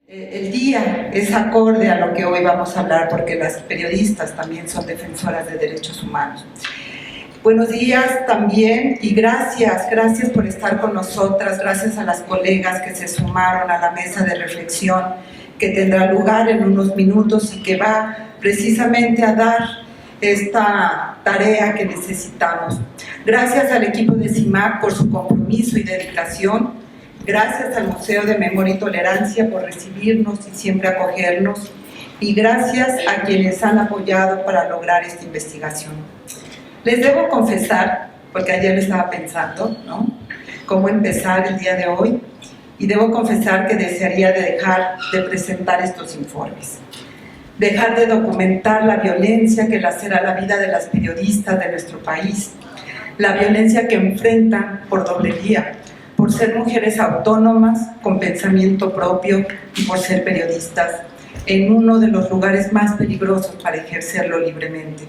El día es acorde a lo que hoy vamos a hablar porque las periodistas también son defensoras de derechos humanos. Buenos días también y gracias por estar con nosotras, gracias a las colegas que se sumaron a la mesa de reflexión que tendrá lugar en unos minutos y que va precisamente a dar esta tarea que necesitamos. Gracias al equipo de CIMAC por su compromiso y dedicación. Gracias al Museo de Memoria y Tolerancia por recibirnos y siempre acogernos. Y gracias a quienes han apoyado para lograr esta investigación. Les debo confesar, porque ayer lo estaba pensando, ¿no?, cómo empezar el día de hoy, y debo confesar que desearía dejar de presentar estos informes. Dejar de documentar la violencia que lacera la vida de las periodistas de nuestro país. La violencia que enfrentan por doble vía, por ser mujeres autónomas, con pensamiento propio y por ser periodistas, en uno de los lugares más peligrosos para ejercerlo libremente.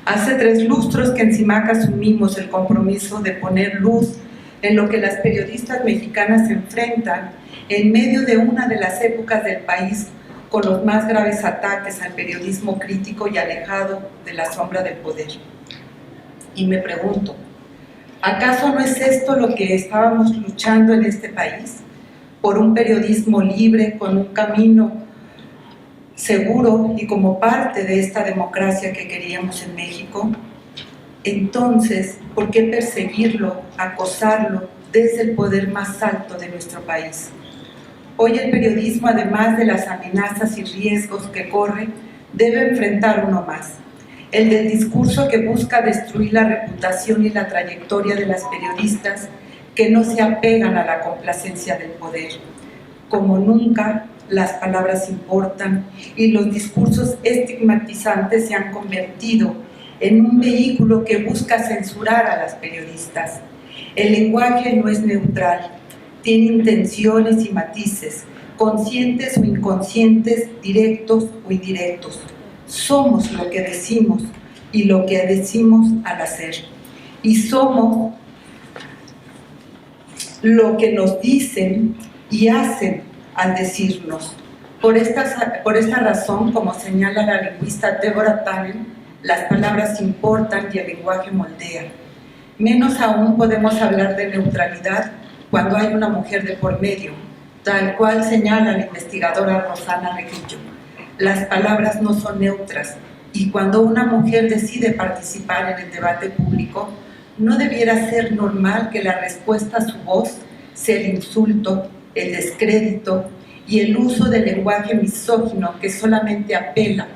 Hace 3 lustros que en CIMAC asumimos el compromiso de poner luz en lo que las periodistas mexicanas se enfrentan en medio de una de las épocas del país con los más graves ataques al periodismo crítico y alejado de la sombra del poder. Y me pregunto, ¿acaso no es esto lo que estábamos luchando en este país? Por un periodismo libre, con un camino seguro y como parte de esta democracia que queríamos en México. Entonces, ¿por qué perseguirlo, acosarlo desde el poder más alto de nuestro país? Hoy el periodismo, además de las amenazas y riesgos que corre, debe enfrentar uno más: el del discurso que busca destruir la reputación y la trayectoria de las periodistas que no se apegan a la complacencia del poder. Como nunca, las palabras importan y los discursos estigmatizantes se han convertido en un vehículo que busca censurar a las periodistas. El lenguaje no es neutral, tiene intenciones y matices, conscientes o inconscientes, directos o indirectos. Somos lo que decimos y lo que decimos al hacer. Y somos lo que nos dicen y hacen al decirnos. Por esta razón, como señala la lingüista Deborah Tannen, las palabras importan y el lenguaje moldea. Menos aún podemos hablar de neutralidad cuando hay una mujer de por medio, tal cual señala la investigadora Rosana Reguillo. Las palabras no son neutras y cuando una mujer decide participar en el debate público, no debiera ser normal que la respuesta a su voz sea el insulto, el descrédito y el uso del lenguaje misógino que solamente apela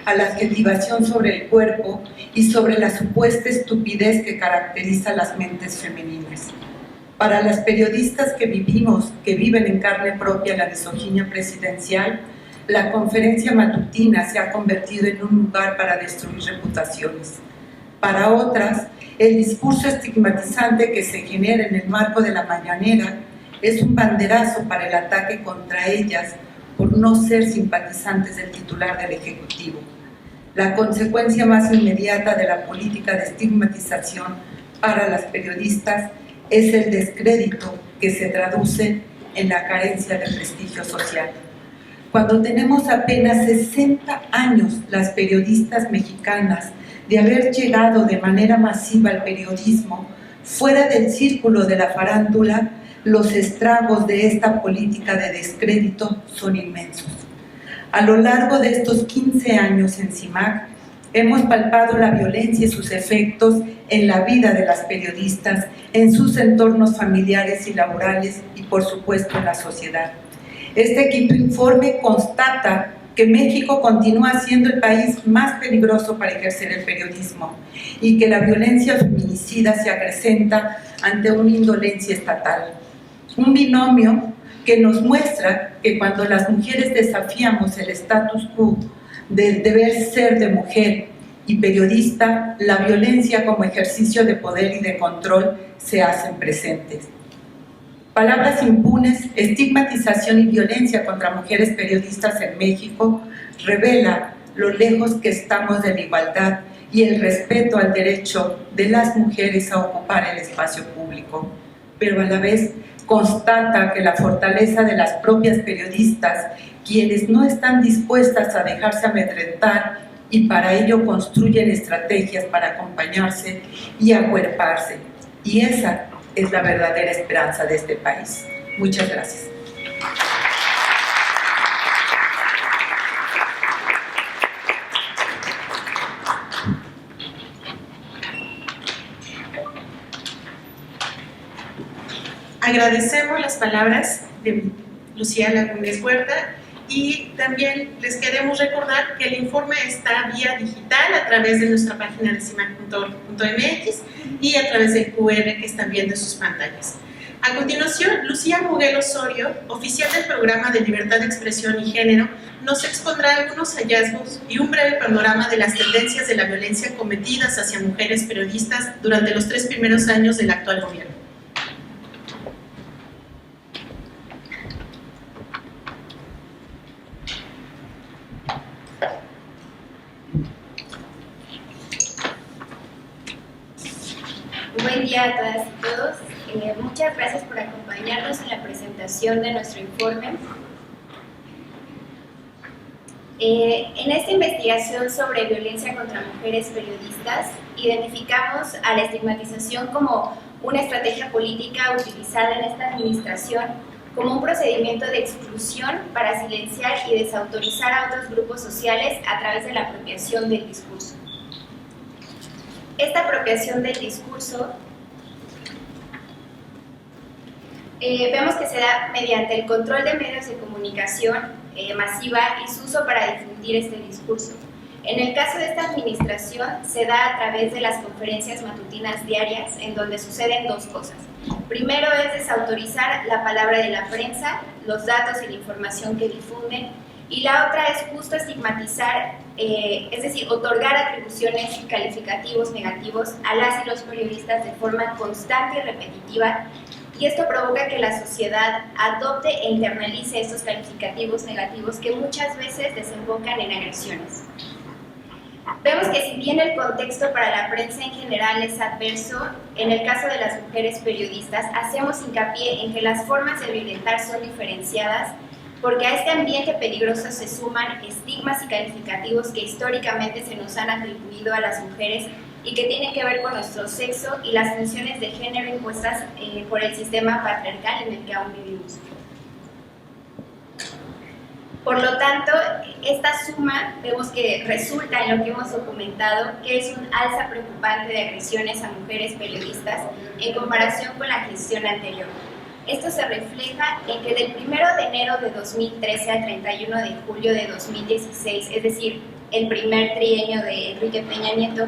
a la adjetivación sobre el cuerpo y sobre la supuesta estupidez que caracteriza las mentes femeninas. Para las periodistas que viven en carne propia la misoginia presidencial, la conferencia matutina se ha convertido en un lugar para destruir reputaciones. Para otras, el discurso estigmatizante que se genera en el marco de la mañanera es un banderazo para el ataque contra ellas por no ser simpatizantes del titular del Ejecutivo. La consecuencia más inmediata de la política de estigmatización para las periodistas es el descrédito que se traduce en la carencia de prestigio social. Cuando tenemos apenas 60 años las periodistas mexicanas de haber llegado de manera masiva al periodismo, fuera del círculo de la farándula, los estragos de esta política de descrédito son inmensos. A lo largo de estos 15 años en CIMAC, hemos palpado la violencia y sus efectos en la vida de las periodistas, en sus entornos familiares y laborales y, por supuesto, en la sociedad. Este quinto informe constata que México continúa siendo el país más peligroso para ejercer el periodismo y que la violencia feminicida se acrecenta ante una indolencia estatal. Un binomio que nos muestra que cuando las mujeres desafiamos el status quo del deber ser de mujer y periodista, la violencia como ejercicio de poder y de control se hacen presentes. Palabras impunes, estigmatización y violencia contra mujeres periodistas en México revela lo lejos que estamos de la igualdad y el respeto al derecho de las mujeres a ocupar el espacio público, pero a la vez constata que la fortaleza de las propias periodistas, quienes no están dispuestas a dejarse amedrentar y para ello construyen estrategias para acompañarse y acuerparse. Y esa es la verdadera esperanza de este país. Muchas gracias. Agradecemos las palabras de Lucía Lagunes Huerta y también les queremos recordar que el informe está vía digital a través de nuestra página de cimac.org.mx y a través del QR que están viendo en sus pantallas. A continuación, Lucía Muguel Osorio, oficial del Programa de Libertad de Expresión y Género, nos expondrá algunos hallazgos y un breve panorama de las tendencias de la violencia cometidas hacia mujeres periodistas durante los 3 primeros años del actual gobierno. Buen día a todas y todos. Muchas gracias por acompañarnos en la presentación de nuestro informe. En esta investigación sobre violencia contra mujeres periodistas, identificamos a la estigmatización como una estrategia política utilizada en esta administración como un procedimiento de exclusión para silenciar y desautorizar a otros grupos sociales a través de la apropiación del discurso. Esta apropiación del discurso vemos que se da mediante el control de medios de comunicación masiva y su uso para difundir este discurso. En el caso de esta administración se da a través de las conferencias matutinas diarias, en donde suceden dos cosas. Primero es desautorizar la palabra de la prensa, los datos y la información que difunden, y la otra es justo estigmatizar, es decir, otorgar atribuciones y calificativos negativos a las y los periodistas de forma constante y repetitiva, y esto provoca que la sociedad adopte e internalice estos calificativos negativos que muchas veces desembocan en agresiones. Vemos que si bien el contexto para la prensa en general es adverso, en el caso de las mujeres periodistas hacemos hincapié en que las formas de violentar son diferenciadas, porque a este ambiente peligroso se suman estigmas y calificativos que históricamente se nos han atribuido a las mujeres y que tienen que ver con nuestro sexo y las tensiones de género impuestas por el sistema patriarcal en el que aún vivimos. Por lo tanto, esta suma vemos que resulta en lo que hemos documentado que es un alza preocupante de agresiones a mujeres periodistas en comparación con la gestión anterior. Esto se refleja en que del 1 de enero de 2013 al 31 de julio de 2016, es decir, el primer trienio de Enrique Peña Nieto,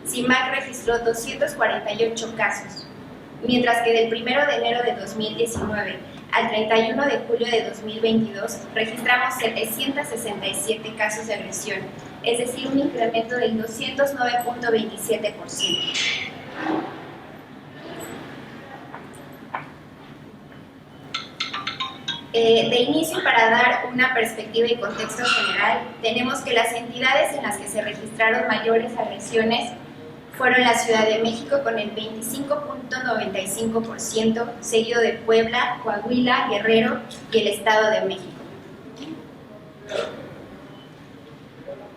CIMAC registró 248 casos, mientras que del 1 de enero de 2019 al 31 de julio de 2022 registramos 767 casos de agresión, es decir, un incremento del 209.27%. De inicio, para dar una perspectiva y contexto general, tenemos que las entidades en las que se registraron mayores agresiones fueron la Ciudad de México con el 25.95%, seguido de Puebla, Coahuila, Guerrero y el Estado de México.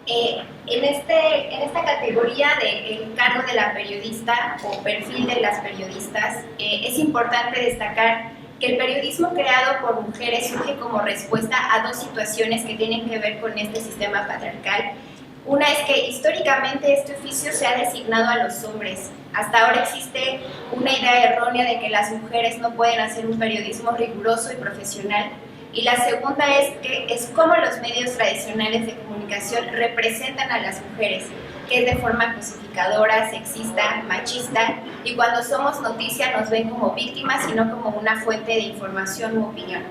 En esta categoría del cargo de la periodista o perfil de las periodistas, es importante destacar que el periodismo creado por mujeres surge como respuesta a dos situaciones que tienen que ver con este sistema patriarcal. Una es que históricamente este oficio se ha designado a los hombres. Hasta ahora existe una idea errónea de que las mujeres no pueden hacer un periodismo riguroso y profesional. Y la segunda es que es como los medios tradicionales de comunicación representan a las mujeres, que es de forma cosificadora, sexista, machista, y cuando somos noticia nos ven como víctimas y no como una fuente de información u opinión.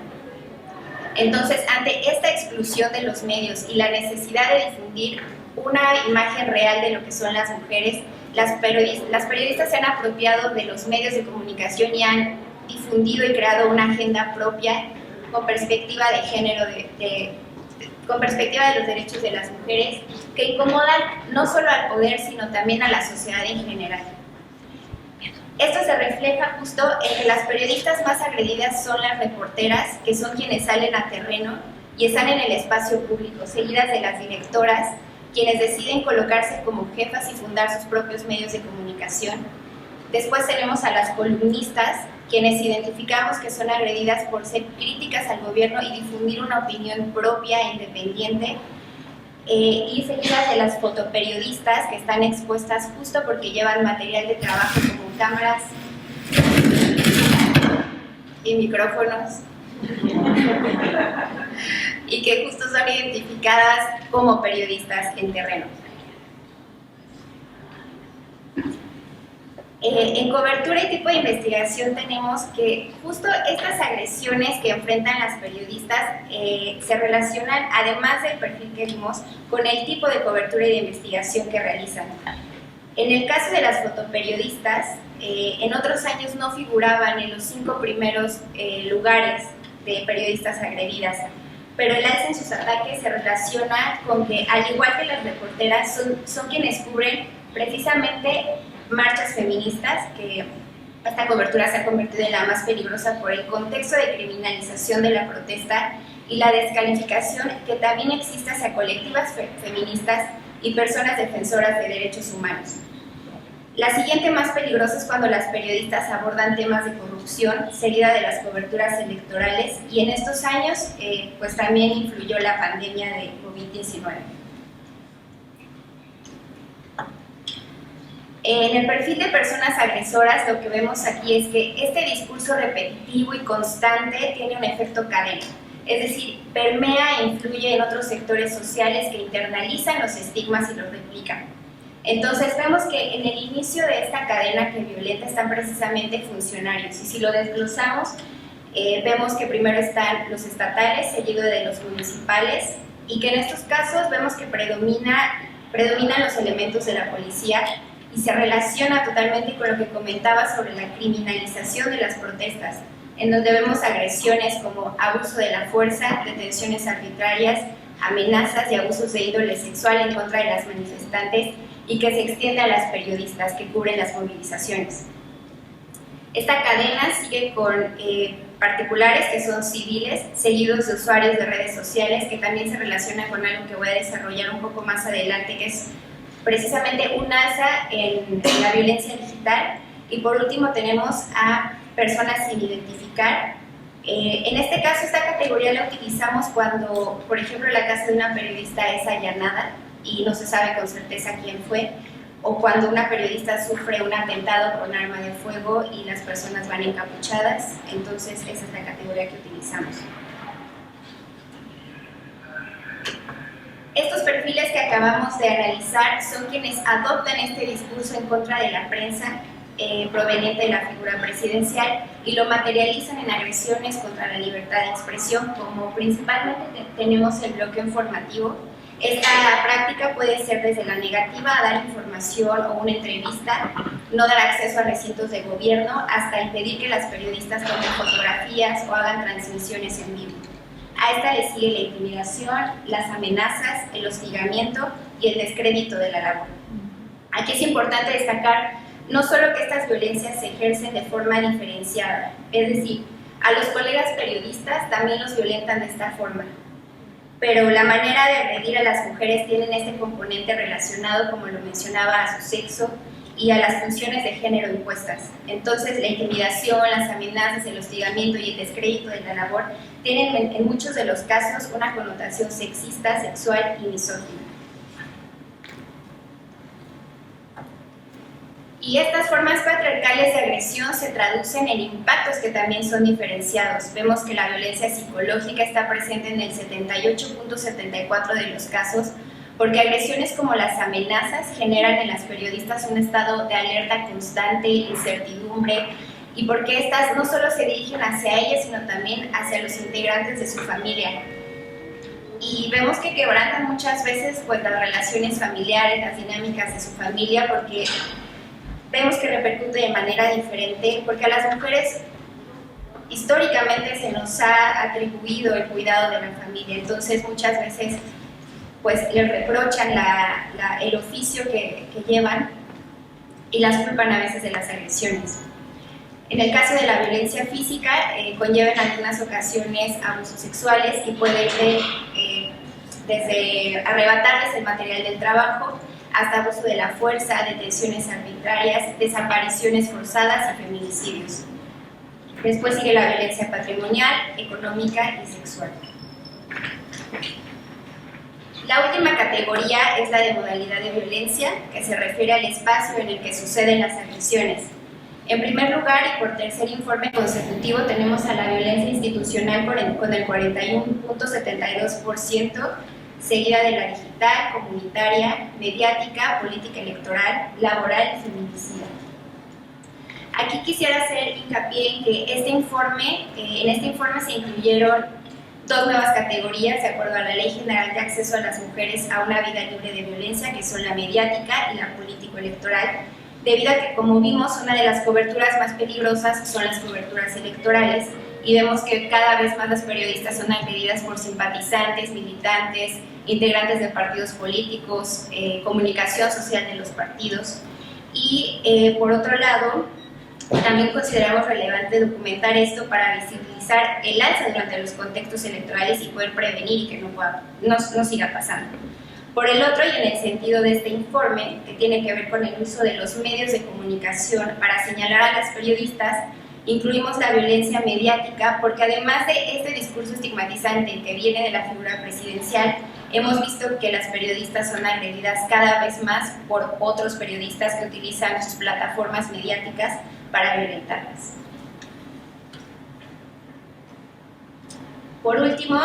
Entonces, ante esta exclusión de los medios y la necesidad de difundir una imagen real de lo que son las mujeres, las periodistas se han apropiado de los medios de comunicación y han difundido y creado una agenda propia con perspectiva de género, con perspectiva de los derechos de las mujeres, que incomodan no solo al poder, sino también a la sociedad en general. Esto se refleja justo en que las periodistas más agredidas son las reporteras, que son quienes salen a terreno y están en el espacio público, seguidas de las directoras, quienes deciden colocarse como jefas y fundar sus propios medios de comunicación. Después tenemos a las columnistas, quienes identificamos que son agredidas por ser críticas al gobierno y difundir una opinión propia e independiente, y seguidas de las fotoperiodistas, que están expuestas justo porque llevan material de trabajo como cámaras y micrófonos, y que justo son identificadas como periodistas en terreno. En cobertura y tipo de investigación tenemos que justo estas agresiones que enfrentan las periodistas se relacionan, además del perfil que vimos, con el tipo de cobertura y de investigación que realizan. En el caso de las fotoperiodistas, en otros años no figuraban en los 5 primeros lugares de periodistas agredidas, pero el alza en sus ataques se relaciona con que, al igual que las reporteras, son quienes cubren precisamente marchas feministas, que esta cobertura se ha convertido en la más peligrosa por el contexto de criminalización de la protesta y la descalificación que también existe hacia colectivas feministas y personas defensoras de derechos humanos. La siguiente más peligrosa es cuando las periodistas abordan temas de corrupción, seguida de las coberturas electorales, y en estos años pues también influyó la pandemia de COVID-19. En el perfil de personas agresoras, lo que vemos aquí es que este discurso repetitivo y constante tiene un efecto cadena, es decir, permea e influye en otros sectores sociales que internalizan los estigmas y los replican. Entonces vemos que en el inicio de esta cadena que violenta están precisamente funcionarios, y si lo desglosamos, vemos que primero están los estatales, seguido de los municipales, y que en estos casos vemos que predominan los elementos de la policía, y se relaciona totalmente con lo que comentaba sobre la criminalización de las protestas, en donde vemos agresiones como abuso de la fuerza, detenciones arbitrarias, amenazas y abusos de índole sexual en contra de las manifestantes, y que se extiende a las periodistas que cubren las movilizaciones. Esta cadena sigue con particulares que son civiles, seguidos de usuarios de redes sociales, que también se relaciona con algo que voy a desarrollar un poco más adelante, que es precisamente un alza en la violencia digital. Y por último tenemos a personas sin identificar. En este caso, esta categoría la utilizamos cuando, por ejemplo, la casa de una periodista es allanada y no se sabe con certeza quién fue, o cuando una periodista sufre un atentado con arma de fuego y las personas van encapuchadas. Entonces esa es la categoría que utilizamos. Estos perfiles que acabamos de analizar son quienes adoptan este discurso en contra de la prensa proveniente de la figura presidencial y lo materializan en agresiones contra la libertad de expresión, como principalmente tenemos el bloqueo informativo. Esta práctica puede ser desde la negativa a dar información o una entrevista, no dar acceso a recintos de gobierno, hasta impedir que las periodistas tomen fotografías o hagan transmisiones en vivo. A esta le sigue la intimidación, las amenazas, el hostigamiento y el descrédito de la labor. Aquí es importante destacar no solo que estas violencias se ejercen de forma diferenciada, es decir, a los colegas periodistas también los violentan de esta forma, pero la manera de agredir a las mujeres tienen este componente relacionado, como lo mencionaba, a su sexo y a las funciones de género impuestas. Entonces, la intimidación, las amenazas, el hostigamiento y el descrédito de la labor tienen en muchos de los casos una connotación sexista, sexual y misógina. Y estas formas patriarcales de agresión se traducen en impactos que también son diferenciados. Vemos que la violencia psicológica está presente en el 78.74% de los casos, porque agresiones como las amenazas generan en las periodistas un estado de alerta constante, incertidumbre, y porque estas no solo se dirigen hacia ellas, sino también hacia los integrantes de su familia. Y vemos que quebrantan muchas veces pues, las relaciones familiares, las dinámicas de su familia, porque vemos que repercute de manera diferente, porque a las mujeres históricamente se nos ha atribuido el cuidado de la familia, entonces muchas veces pues les reprochan el oficio que llevan y las culpan a veces de las agresiones. En el caso de la violencia física, conlleva en algunas ocasiones abusos sexuales y puede ir desde arrebatarles el material del trabajo hasta abuso de la fuerza, detenciones arbitrarias, desapariciones forzadas y feminicidios. Después sigue la violencia patrimonial, económica y sexual. La última categoría es la de modalidad de violencia, que se refiere al espacio en el que suceden las agresiones. En primer lugar, y por tercer informe consecutivo, tenemos a la violencia institucional con el 41.72%, seguida de la digital, comunitaria, mediática, política electoral, laboral y feminicida. Aquí quisiera hacer hincapié en que en este informe se incluyeron dos nuevas categorías de acuerdo a la Ley General de Acceso a las Mujeres a una Vida Libre de Violencia, que son la mediática y la político-electoral, debido a que, como vimos, una de las coberturas más peligrosas son las coberturas electorales, y vemos que cada vez más las periodistas son agredidas por simpatizantes, militantes, integrantes de partidos políticos, comunicación social de los partidos. Y por otro lado, también consideramos relevante documentar esto para visibilizar el alza durante los contextos electorales y poder prevenir y que no siga pasando. Por el otro, y en el sentido de este informe, que tiene que ver con el uso de los medios de comunicación para señalar a las periodistas, incluimos la violencia mediática porque además de este discurso estigmatizante que viene de la figura presidencial, hemos visto que las periodistas son agredidas cada vez más por otros periodistas que utilizan sus plataformas mediáticas para violentarlas. Por último,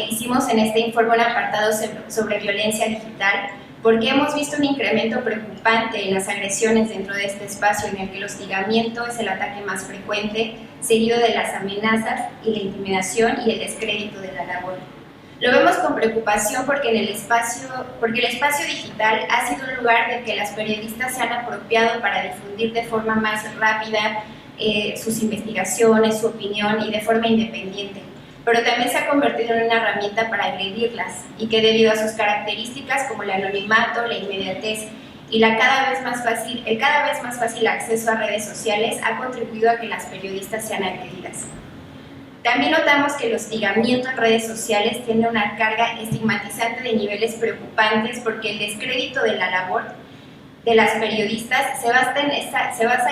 hicimos en este informe un apartado sobre violencia digital, porque hemos visto un incremento preocupante en las agresiones dentro de este espacio en el que el hostigamiento es el ataque más frecuente, seguido de las amenazas y la intimidación y el descrédito de la labor. Lo vemos con preocupación porque el espacio digital ha sido un lugar del que las periodistas se han apropiado para difundir de forma más rápida sus investigaciones, su opinión y de forma independiente, pero también se ha convertido en una herramienta para agredirlas y que debido a sus características como el anonimato, la inmediatez y el cada vez más fácil acceso a redes sociales ha contribuido a que las periodistas sean agredidas. También notamos que el hostigamiento en redes sociales tiene una carga estigmatizante de niveles preocupantes porque el descrédito de la labor de las periodistas se basa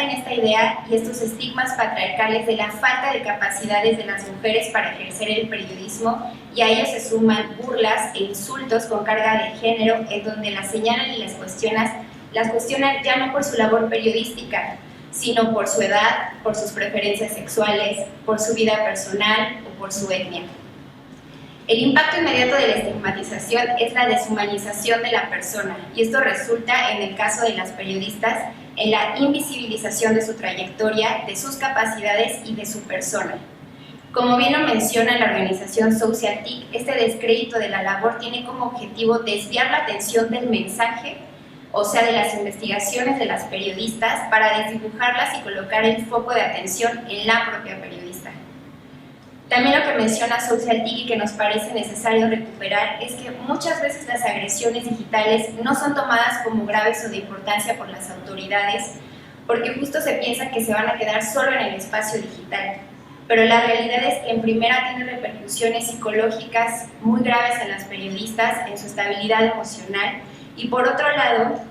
en esta idea y estos estigmas patriarcales de la falta de capacidades de las mujeres para ejercer el periodismo, y a ellos se suman burlas e insultos con carga de género en donde las señalan y las cuestionan ya no por su labor periodística, sino por su edad, por sus preferencias sexuales, por su vida personal o por su etnia. El impacto inmediato de la estigmatización es la deshumanización de la persona, y esto resulta, en el caso de las periodistas, en la invisibilización de su trayectoria, de sus capacidades y de su persona. Como bien lo menciona la organización Social TIC, este descrédito de la labor tiene como objetivo desviar la atención del mensaje, o sea, de las investigaciones de las periodistas, para desdibujarlas y colocar el foco de atención en la propia periodista. También lo que menciona Social TIC y que nos parece necesario recuperar es que muchas veces las agresiones digitales no son tomadas como graves o de importancia por las autoridades, porque justo se piensa que se van a quedar solo en el espacio digital. Pero la realidad es que en primera tiene repercusiones psicológicas muy graves en las periodistas, en su estabilidad emocional, y por otro lado,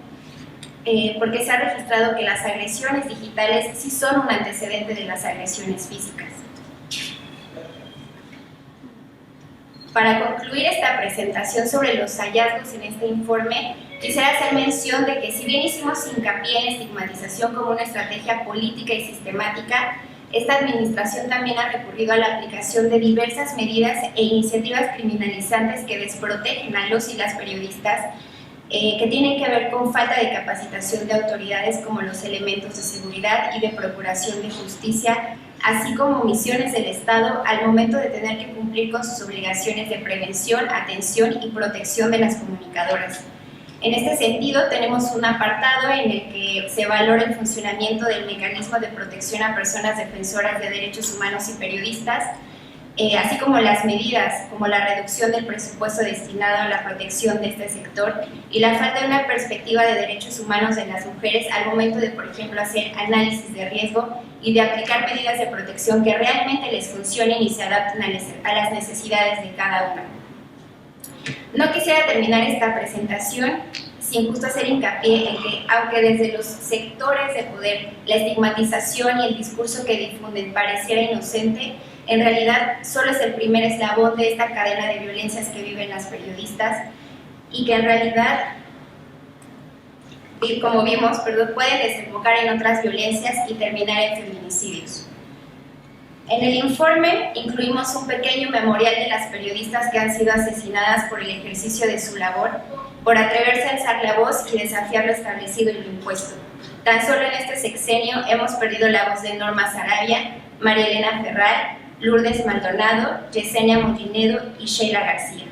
porque se ha registrado que las agresiones digitales sí son un antecedente de las agresiones físicas. Para concluir esta presentación sobre los hallazgos en este informe, quisiera hacer mención de que si bien hicimos hincapié en estigmatización como una estrategia política y sistemática, esta administración también ha recurrido a la aplicación de diversas medidas e iniciativas criminalizantes que desprotegen a los y las periodistas, que tienen que ver con falta de capacitación de autoridades como los elementos de seguridad y de procuración de justicia, así como omisiones del Estado al momento de tener que cumplir con sus obligaciones de prevención, atención y protección de las comunicadoras. En este sentido, tenemos un apartado en el que se valora el funcionamiento del mecanismo de protección a personas defensoras de derechos humanos y periodistas, así como las medidas como la reducción del presupuesto destinado a la protección de este sector y la falta de una perspectiva de derechos humanos de las mujeres al momento de, por ejemplo, hacer análisis de riesgo y de aplicar medidas de protección que realmente les funcionen y se adapten a las necesidades de cada una. No quisiera terminar esta presentación sin justo hacer hincapié en que, aunque desde los sectores de poder la estigmatización y el discurso que difunden pareciera inocente, en realidad solo es el primer eslabón de esta cadena de violencias que viven las periodistas y que en realidad, como vimos, pueden desembocar en otras violencias y terminar en feminicidios. En el informe incluimos un pequeño memorial de las periodistas que han sido asesinadas por el ejercicio de su labor, por atreverse a alzar la voz y desafiar lo establecido y lo impuesto. Tan solo en este sexenio hemos perdido la voz de Norma Sarabia, María Elena Ferral, Lourdes Maldonado, Yesenia Mollinedo y Sheila García.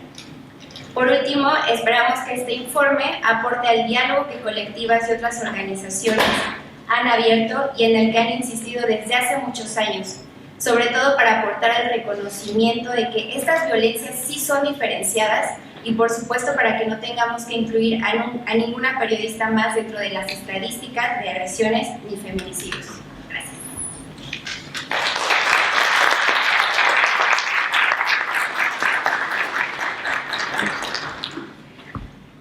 Por último, esperamos que este informe aporte al diálogo que colectivas y otras organizaciones han abierto y en el que han insistido desde hace muchos años, sobre todo para aportar al reconocimiento de que estas violencias sí son diferenciadas y, por supuesto, para que no tengamos que incluir a ninguna periodista más dentro de las estadísticas de agresiones ni feminicidios. Gracias.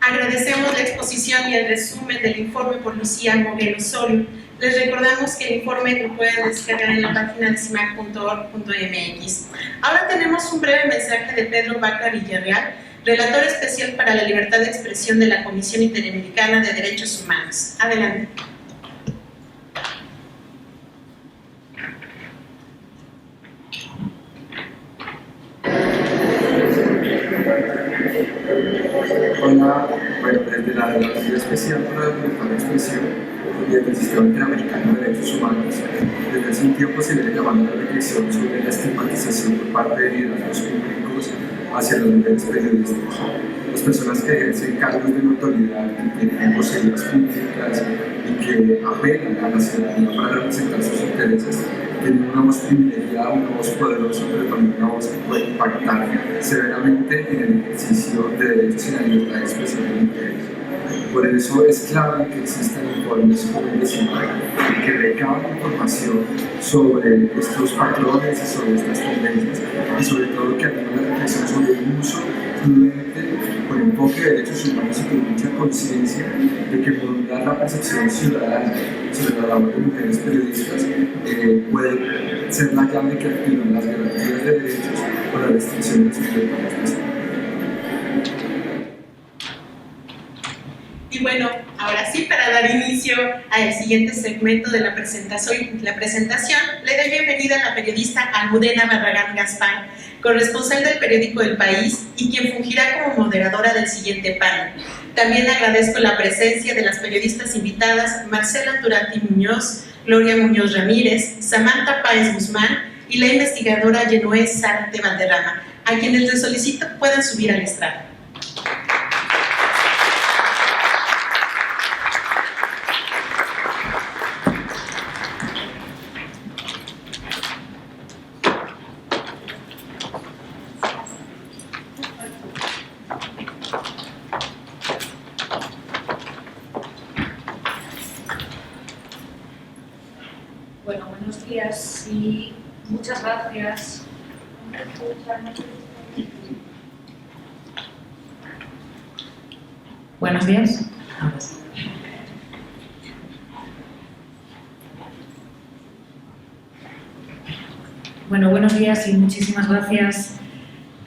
Agradecemos la exposición y el resumen del informe por Lucía Moguel Osorio. Les recordamos que el informe lo pueden descargar en la página de cimac.org.mx. Ahora tenemos un breve mensaje de Pedro Vaca Villarreal, relator especial para la libertad de expresión de la Comisión Interamericana de Derechos Humanos. Adelante. Hola, bueno, desde la Relación Especial para la Libertad de Expresión y desde el Sistema Interamericano de Derechos Humanos, desde hace un tiempo se viene llamando la reflexión sobre la estigmatización por parte de liderazgos públicos hacia las mujeres periodistas. Las personas que ejercen cargos de notoriedad, que tienen poseídas públicas y que apelan a la ciudadanía para representar sus intereses, tienen una voz privilegiada, una voz poderosa, pero también una voz que puede impactar severamente en el ejercicio de derechos y la libertad de expresión de mujeres. Por eso es clave que existan informes como el de CIMAC que recaban información sobre estos patrones y sobre estas tendencias y sobre todo que hagan una reflexión sobre el uso prudente con enfoque de derechos humanos y con mucha conciencia de que modular la percepción ciudadana sobre la labor de mujeres periodistas puede ser la llave que activa las garantías de derechos o la restricción de sus derechos. Y bueno, ahora sí, para dar inicio al siguiente segmento de la presentación, le doy bienvenida a la periodista Almudena Barragán Gaspar, corresponsal del periódico El País y quien fungirá como moderadora del siguiente panel. También agradezco la presencia de las periodistas invitadas Marcela Turati Muñoz, Gloria Muñoz Ramírez, Samantha Páez Guzmán y la investigadora Genoé Sarte Valderrama, a quienes les solicito puedan subir al estrado. Bueno, buenos días y muchas gracias. Buenos días. Bueno, buenos días y muchísimas gracias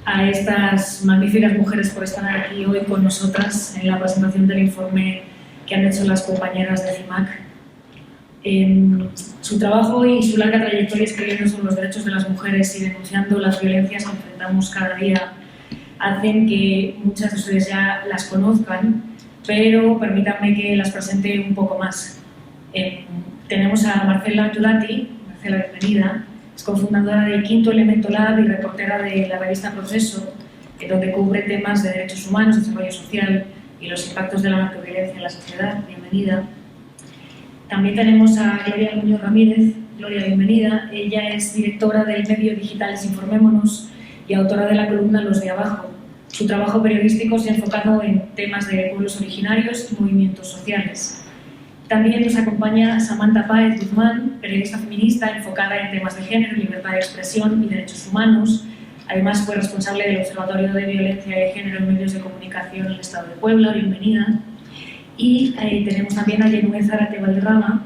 a estas magníficas mujeres por estar aquí hoy con nosotras en la presentación del informe que han hecho las compañeras de CIMAC. Su trabajo y su larga trayectoria escribiendo sobre los derechos de las mujeres y denunciando las violencias que enfrentamos cada día hacen que muchas de ustedes ya las conozcan, pero permítanme que las presente un poco más. Tenemos a Marcela Turati. Marcela, bienvenida. Es cofundadora de Quinto Elemento Lab y reportera de la revista Proceso, donde cubre temas de derechos humanos, desarrollo social y los impactos de la narcoviolencia en la sociedad. Bienvenida. También tenemos a Gloria Muñoz Ramírez, Gloria, bienvenida. Ella es directora del medio digital Informémonos y autora de la columna Los de Abajo. Su trabajo periodístico se ha enfocado en temas de pueblos originarios y movimientos sociales. También nos acompaña Samantha Páez Guzmán, periodista feminista enfocada en temas de género, libertad de expresión y derechos humanos. Además, fue responsable del Observatorio de Violencia de Género en Medios de Comunicación en el Estado de Puebla. Bienvenida. Y tenemos también a Yenue Zárate Valderrama,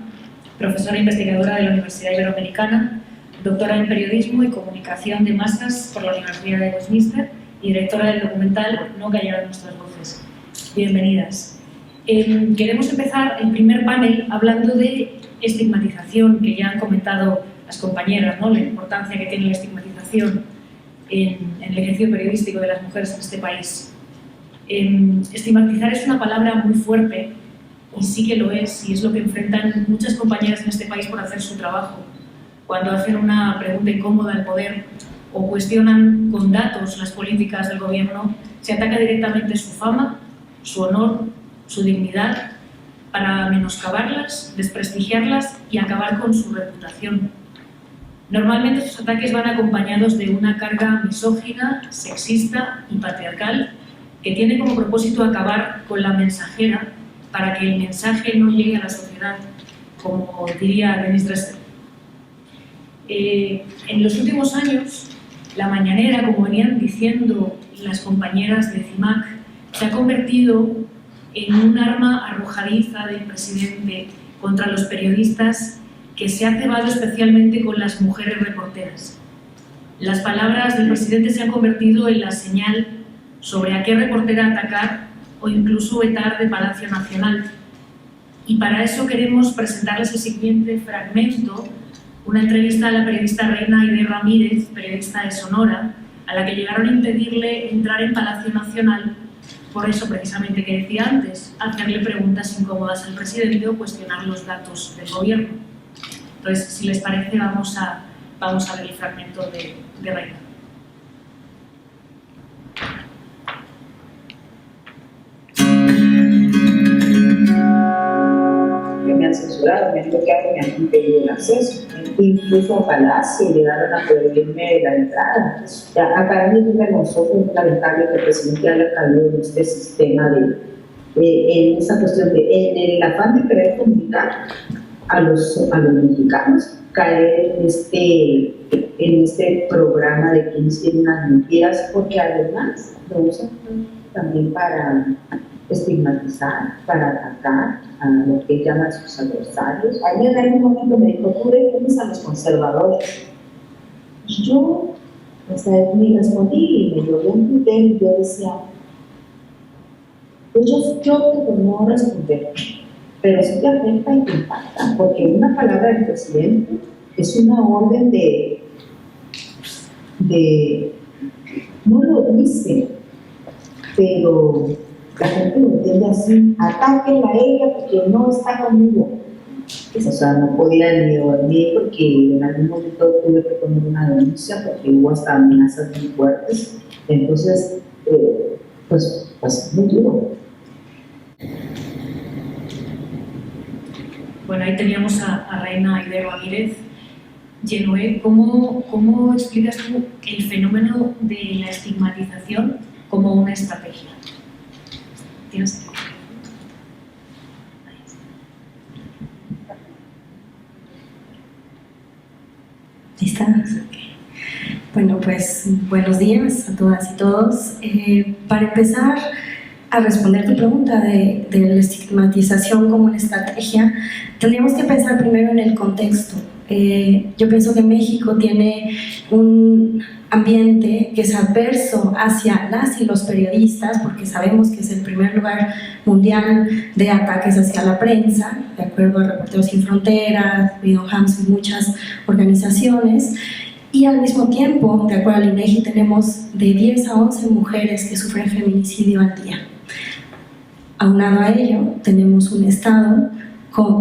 profesora e investigadora de la Universidad Iberoamericana, doctora en Periodismo y Comunicación de Masas por la Universidad de Westminster y directora del documental No callarán nuestras voces. Bienvenidas. Queremos empezar el primer panel hablando de estigmatización, que ya han comentado las compañeras, ¿no? La importancia que tiene la estigmatización en el ejercicio periodístico de las mujeres en este país. Estigmatizar es una palabra muy fuerte, y sí que lo es, y es lo que enfrentan muchas compañeras en este país por hacer su trabajo. Cuando hacen una pregunta incómoda al poder o cuestionan con datos las políticas del gobierno, se ataca directamente su fama, su honor, su dignidad, para menoscabarlas, desprestigiarlas y acabar con su reputación. Normalmente estos ataques van acompañados de una carga misógina, sexista y patriarcal que tiene como propósito acabar con la mensajera para que el mensaje no llegue a la sociedad, como diría Denise Dresser. En los últimos años, la mañanera, como venían diciendo las compañeras de CIMAC, se ha convertido en un arma arrojadiza del presidente contra los periodistas, que se ha cebado especialmente con las mujeres reporteras. Las palabras del presidente se han convertido en la señal sobre a qué reportera atacar o incluso vetar de Palacio Nacional. Y para eso queremos presentarles el siguiente fragmento, una entrevista a la periodista Reina Aide Ramírez, periodista de Sonora, a la que llegaron a impedirle entrar en Palacio Nacional, por eso precisamente que decía antes, hacerle preguntas incómodas al presidente o cuestionar los datos del gobierno. Entonces, si les parece, vamos a ver el fragmento de Reina. Me han censurado, me han bloqueado, me han impedido el acceso. Incluso a Palacio llegaron a prohibirme la entrada. Para mí es vergonzoso, es lamentable que el presidente haya caído en este sistema en esa cuestión en el afán de querer comunicar a los mexicanos, caer en este programa de que tienen unas mentiras, porque además lo usan también para estigmatizar, para atacar a lo que llaman sus adversarios. Ayer en algún momento me dijo, tú defiendes a los conservadores. Yo, me respondí y me lo vi en Twitter y yo decía, pues yo te puedo responder, pero sí te afecta y te impacta, porque una palabra del presidente es una orden no lo dice, pero la gente lo entiende así, atáquenla a ella porque no está conmigo. O sea, no podía ni dormir porque en algún momento tuve que poner una denuncia porque hubo hasta amenazas muy fuertes. Entonces, pues muy duro. Bueno, ahí teníamos a Reina Aide Ramírez. Yenue, ¿cómo explicas tú el fenómeno de la estigmatización como una estrategia? ¿Tienes? ¿Listas? Okay. Bueno, pues buenos días a todas y todos. Para empezar a responder tu pregunta de la estigmatización como una estrategia, tendríamos que pensar primero en el contexto. Yo pienso que México tiene un ambiente que es adverso hacia las y los periodistas, porque sabemos que es el primer lugar mundial de ataques hacia la prensa, de acuerdo a Reporteros Sin Fronteras, Freedom House y muchas organizaciones, y al mismo tiempo, de acuerdo al INEGI, tenemos de 10 a 11 mujeres que sufren feminicidio al día. Aunado a ello, tenemos un Estado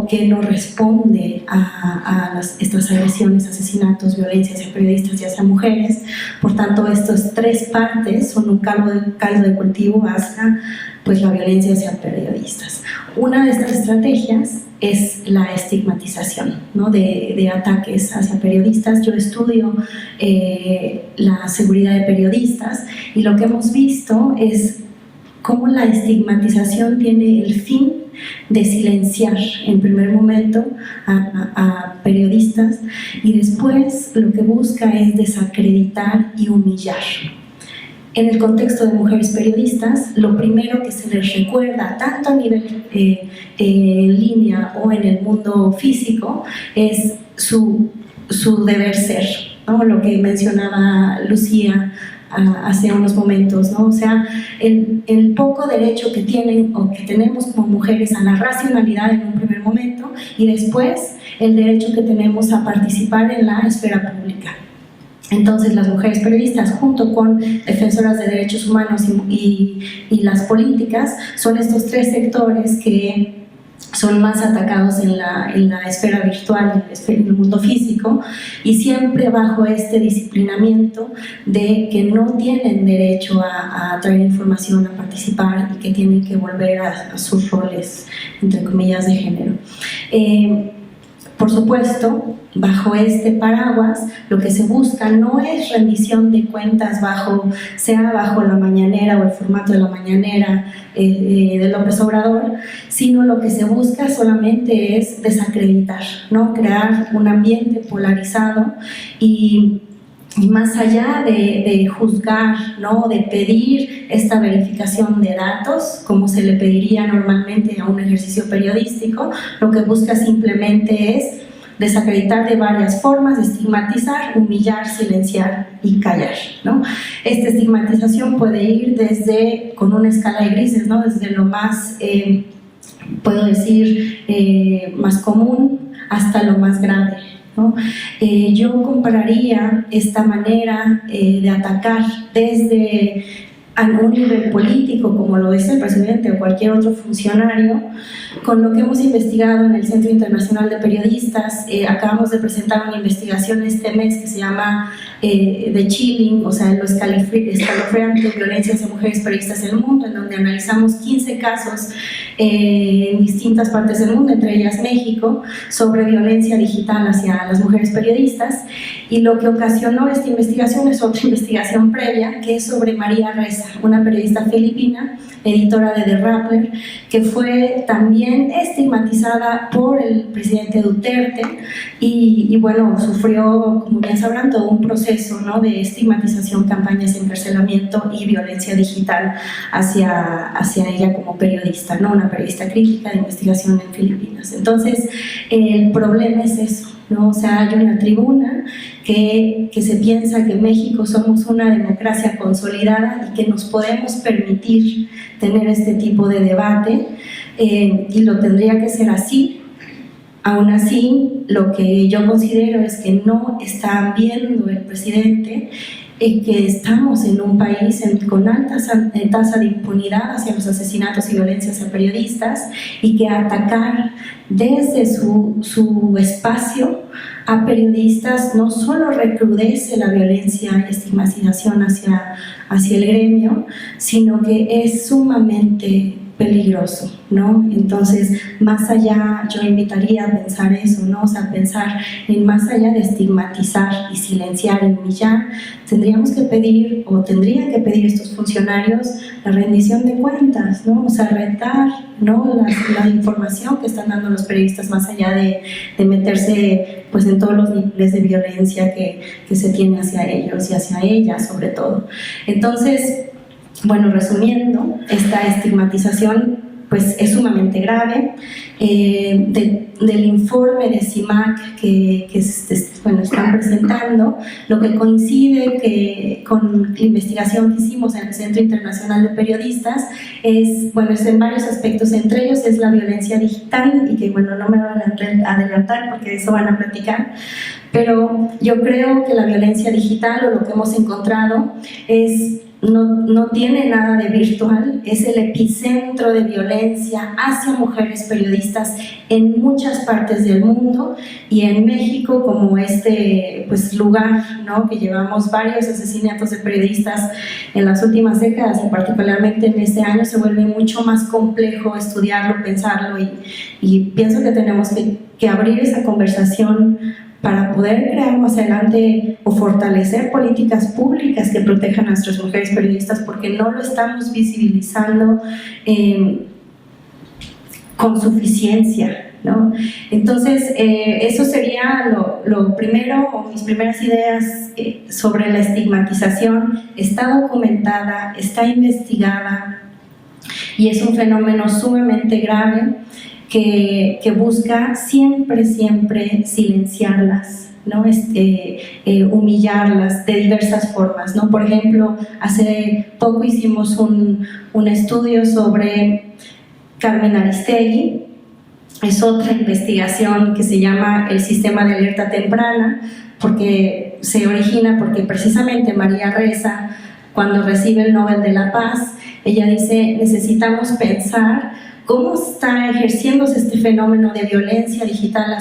que no responde a estas agresiones, asesinatos, violencia hacia periodistas y hacia mujeres. Por tanto, estas tres partes son un caldo de cultivo hacia pues, la violencia hacia periodistas. Una de estas estrategias es la estigmatización, ¿no? de ataques hacia periodistas. Yo estudio la seguridad de periodistas y lo que hemos visto es cómo la estigmatización tiene el fin de silenciar en primer momento a periodistas y después lo que busca es desacreditar y humillar. En el contexto de mujeres periodistas, lo primero que se les recuerda, tanto a nivel en línea o en el mundo físico, es su deber ser, ¿no? Lo que mencionaba Lucía hace unos momentos, ¿no? O sea, el poco derecho que tienen o que tenemos como mujeres a la racionalidad en un primer momento y después el derecho que tenemos a participar en la esfera pública. Entonces, las mujeres periodistas, junto con defensoras de derechos humanos y las políticas, son estos tres sectores que son más atacados en la esfera virtual, en el mundo físico, y siempre bajo este disciplinamiento de que no tienen derecho a traer información, a participar y que tienen que volver a sus roles, entre comillas, de género. Por supuesto, bajo este paraguas, lo que se busca no es rendición de cuentas sea bajo la mañanera o el formato de la mañanera de López Obrador, sino lo que se busca solamente es desacreditar, ¿no? Crear un ambiente polarizado y más allá de juzgar, ¿no? De pedir esta verificación de datos, como se le pediría normalmente a un ejercicio periodístico, lo que busca simplemente es desacreditar de varias formas, estigmatizar, humillar, silenciar y callar, ¿no? Esta estigmatización puede ir desde, con una escala de grises, ¿no? Desde lo más, puedo decir, más común hasta lo más grave, ¿no? Yo compararía esta manera de atacar desde a un nivel político, como lo dice el presidente o cualquier otro funcionario, con lo que hemos investigado en el Centro Internacional de Periodistas. Acabamos de presentar una investigación este mes que se llama The Chilling, o sea, lo escalofriante, violencia hacia mujeres periodistas en el mundo, en donde analizamos 15 casos en distintas partes del mundo, entre ellas México, sobre violencia digital hacia las mujeres periodistas, y lo que ocasionó esta investigación es otra investigación previa, que es sobre María Reza, una periodista filipina, editora de The Rappler, que fue también estigmatizada por el presidente Duterte y bueno, sufrió, como bien sabrán, todo un proceso, ¿no? De estigmatización, campañas de encarcelamiento y violencia digital hacia ella como periodista, ¿no? Una periodista crítica de investigación en Filipinas. Entonces, el problema es eso, ¿no? O sea, hay una tribuna que se piensa que en México somos una democracia consolidada y que nos podemos permitir tener este tipo de debate, y lo tendría que ser así. Aún así, lo que yo considero es que no está viendo el presidente que estamos en un país con alta tasa de impunidad hacia los asesinatos y violencias a periodistas, y que atacar desde su espacio a periodistas no solo recrudece la violencia y estigmatización hacia el gremio, sino que es sumamente peligroso, ¿no? Entonces, más allá, yo invitaría a pensar eso, ¿no? O sea, pensar en más allá de estigmatizar y silenciar y humillar, tendrían que pedir estos funcionarios la rendición de cuentas, ¿no? O sea, retar, ¿no? La información que están dando los periodistas, más allá de meterse pues en todos los niveles de violencia que se tiene hacia ellos y hacia ellas sobre todo. Entonces, bueno, resumiendo, esta estigmatización pues es sumamente grave. Del informe de CIMAC que están presentando, lo que coincide con la investigación que hicimos en el Centro Internacional de Periodistas es en varios aspectos, entre ellos es la violencia digital, y que no me van a adelantar porque de eso van a platicar, pero yo creo que la violencia digital, o lo que hemos encontrado, es no tiene nada de virtual, es el epicentro de violencia hacia mujeres periodistas en muchas partes del mundo, y en México como pues, lugar, ¿no?, que llevamos varios asesinatos de periodistas en las últimas décadas, y particularmente en este año se vuelve mucho más complejo estudiarlo, pensarlo, y pienso que tenemos que abrir esa conversación para poder crear más adelante o fortalecer políticas públicas que protejan a nuestras mujeres periodistas, porque no lo estamos visibilizando con suficiencia, ¿no? Entonces, eso sería lo primero, o mis primeras ideas sobre la estigmatización. Está documentada, está investigada, y es un fenómeno sumamente grave que busca siempre silenciarlas, ¿no? Humillarlas de diversas formas, ¿no? Por ejemplo, hace poco hicimos un estudio sobre Carmen Aristegui. Es otra investigación que se llama el sistema de alerta temprana, porque se origina porque precisamente María Ressa, cuando recibe el Nobel de la Paz, ella dice: necesitamos pensar cómo está ejerciéndose este fenómeno de violencia digital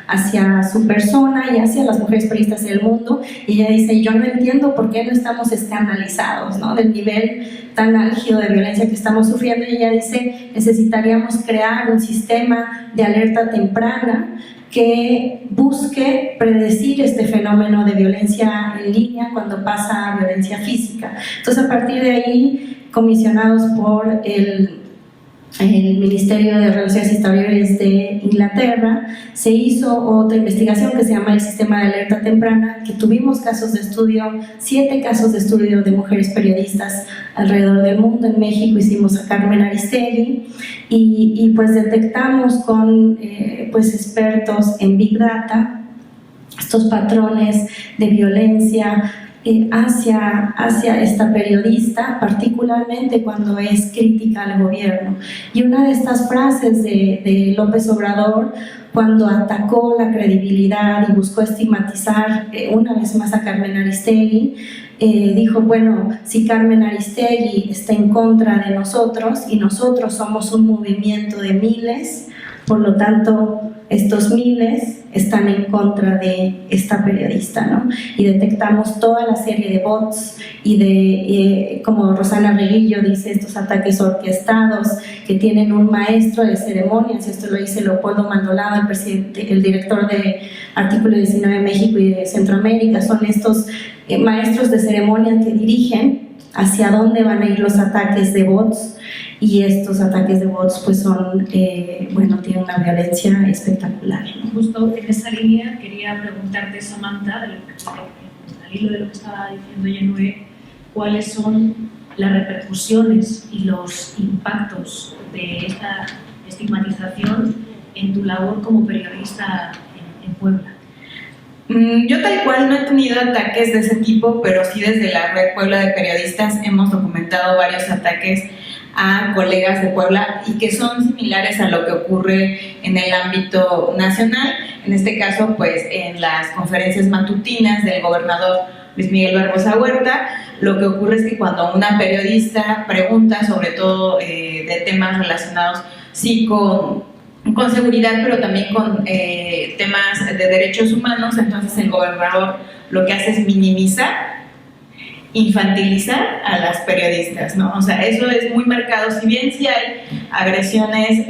hacia su persona y hacia las mujeres periodistas del mundo. Y ella dice: yo no entiendo por qué no estamos escandalizados, ¿no?, del nivel tan álgido de violencia que estamos sufriendo. Y ella dice: necesitaríamos crear un sistema de alerta temprana que busque predecir este fenómeno de violencia en línea cuando pasa a violencia física. Entonces, a partir de ahí, comisionados por el Ministerio de Relaciones Exteriores de Inglaterra, se hizo otra investigación que se llama el Sistema de Alerta Temprana, que tuvimos casos de estudio, 7 casos de estudio de mujeres periodistas alrededor del mundo. En México hicimos a Carmen Aristegui, y pues detectamos con pues expertos en Big Data estos patrones de violencia hacia esta periodista, particularmente cuando es crítica al gobierno. Y una de estas frases de López Obrador, cuando atacó la credibilidad y buscó estigmatizar una vez más a Carmen Aristegui, dijo: bueno, si Carmen Aristegui está en contra de nosotros y nosotros somos un movimiento de miles, por lo tanto estos miles están en contra de esta periodista, ¿no? Y detectamos toda la serie de bots y como Rosana Reguillo dice, estos ataques orquestados que tienen un maestro de ceremonias. Esto lo dice Leopoldo Maldonado, el director de Artículo 19 de México y de Centroamérica. Son estos maestros de ceremonias que dirigen hacia dónde van a ir los ataques de bots, y estos ataques de bots pues son, tienen una violencia espectacular, ¿no? Justo en esa línea quería preguntarte, Samantha, al hilo de lo que estaba diciendo Yenue, ¿cuáles son las repercusiones y los impactos de esta estigmatización en tu labor como periodista en Puebla? Yo tal cual no he tenido ataques de ese tipo, pero sí desde la Red Puebla de Periodistas hemos documentado varios ataques a colegas de Puebla, y que son similares a lo que ocurre en el ámbito nacional. En este caso, pues en las conferencias matutinas del gobernador Luis Miguel Barbosa Huerta, lo que ocurre es que cuando una periodista pregunta sobre todo de temas relacionados sí con seguridad, pero también con temas de derechos humanos, entonces el gobernador lo que hace es minimizar, infantilizar a las periodistas, ¿no? O sea, eso es muy marcado. Si bien sí hay agresiones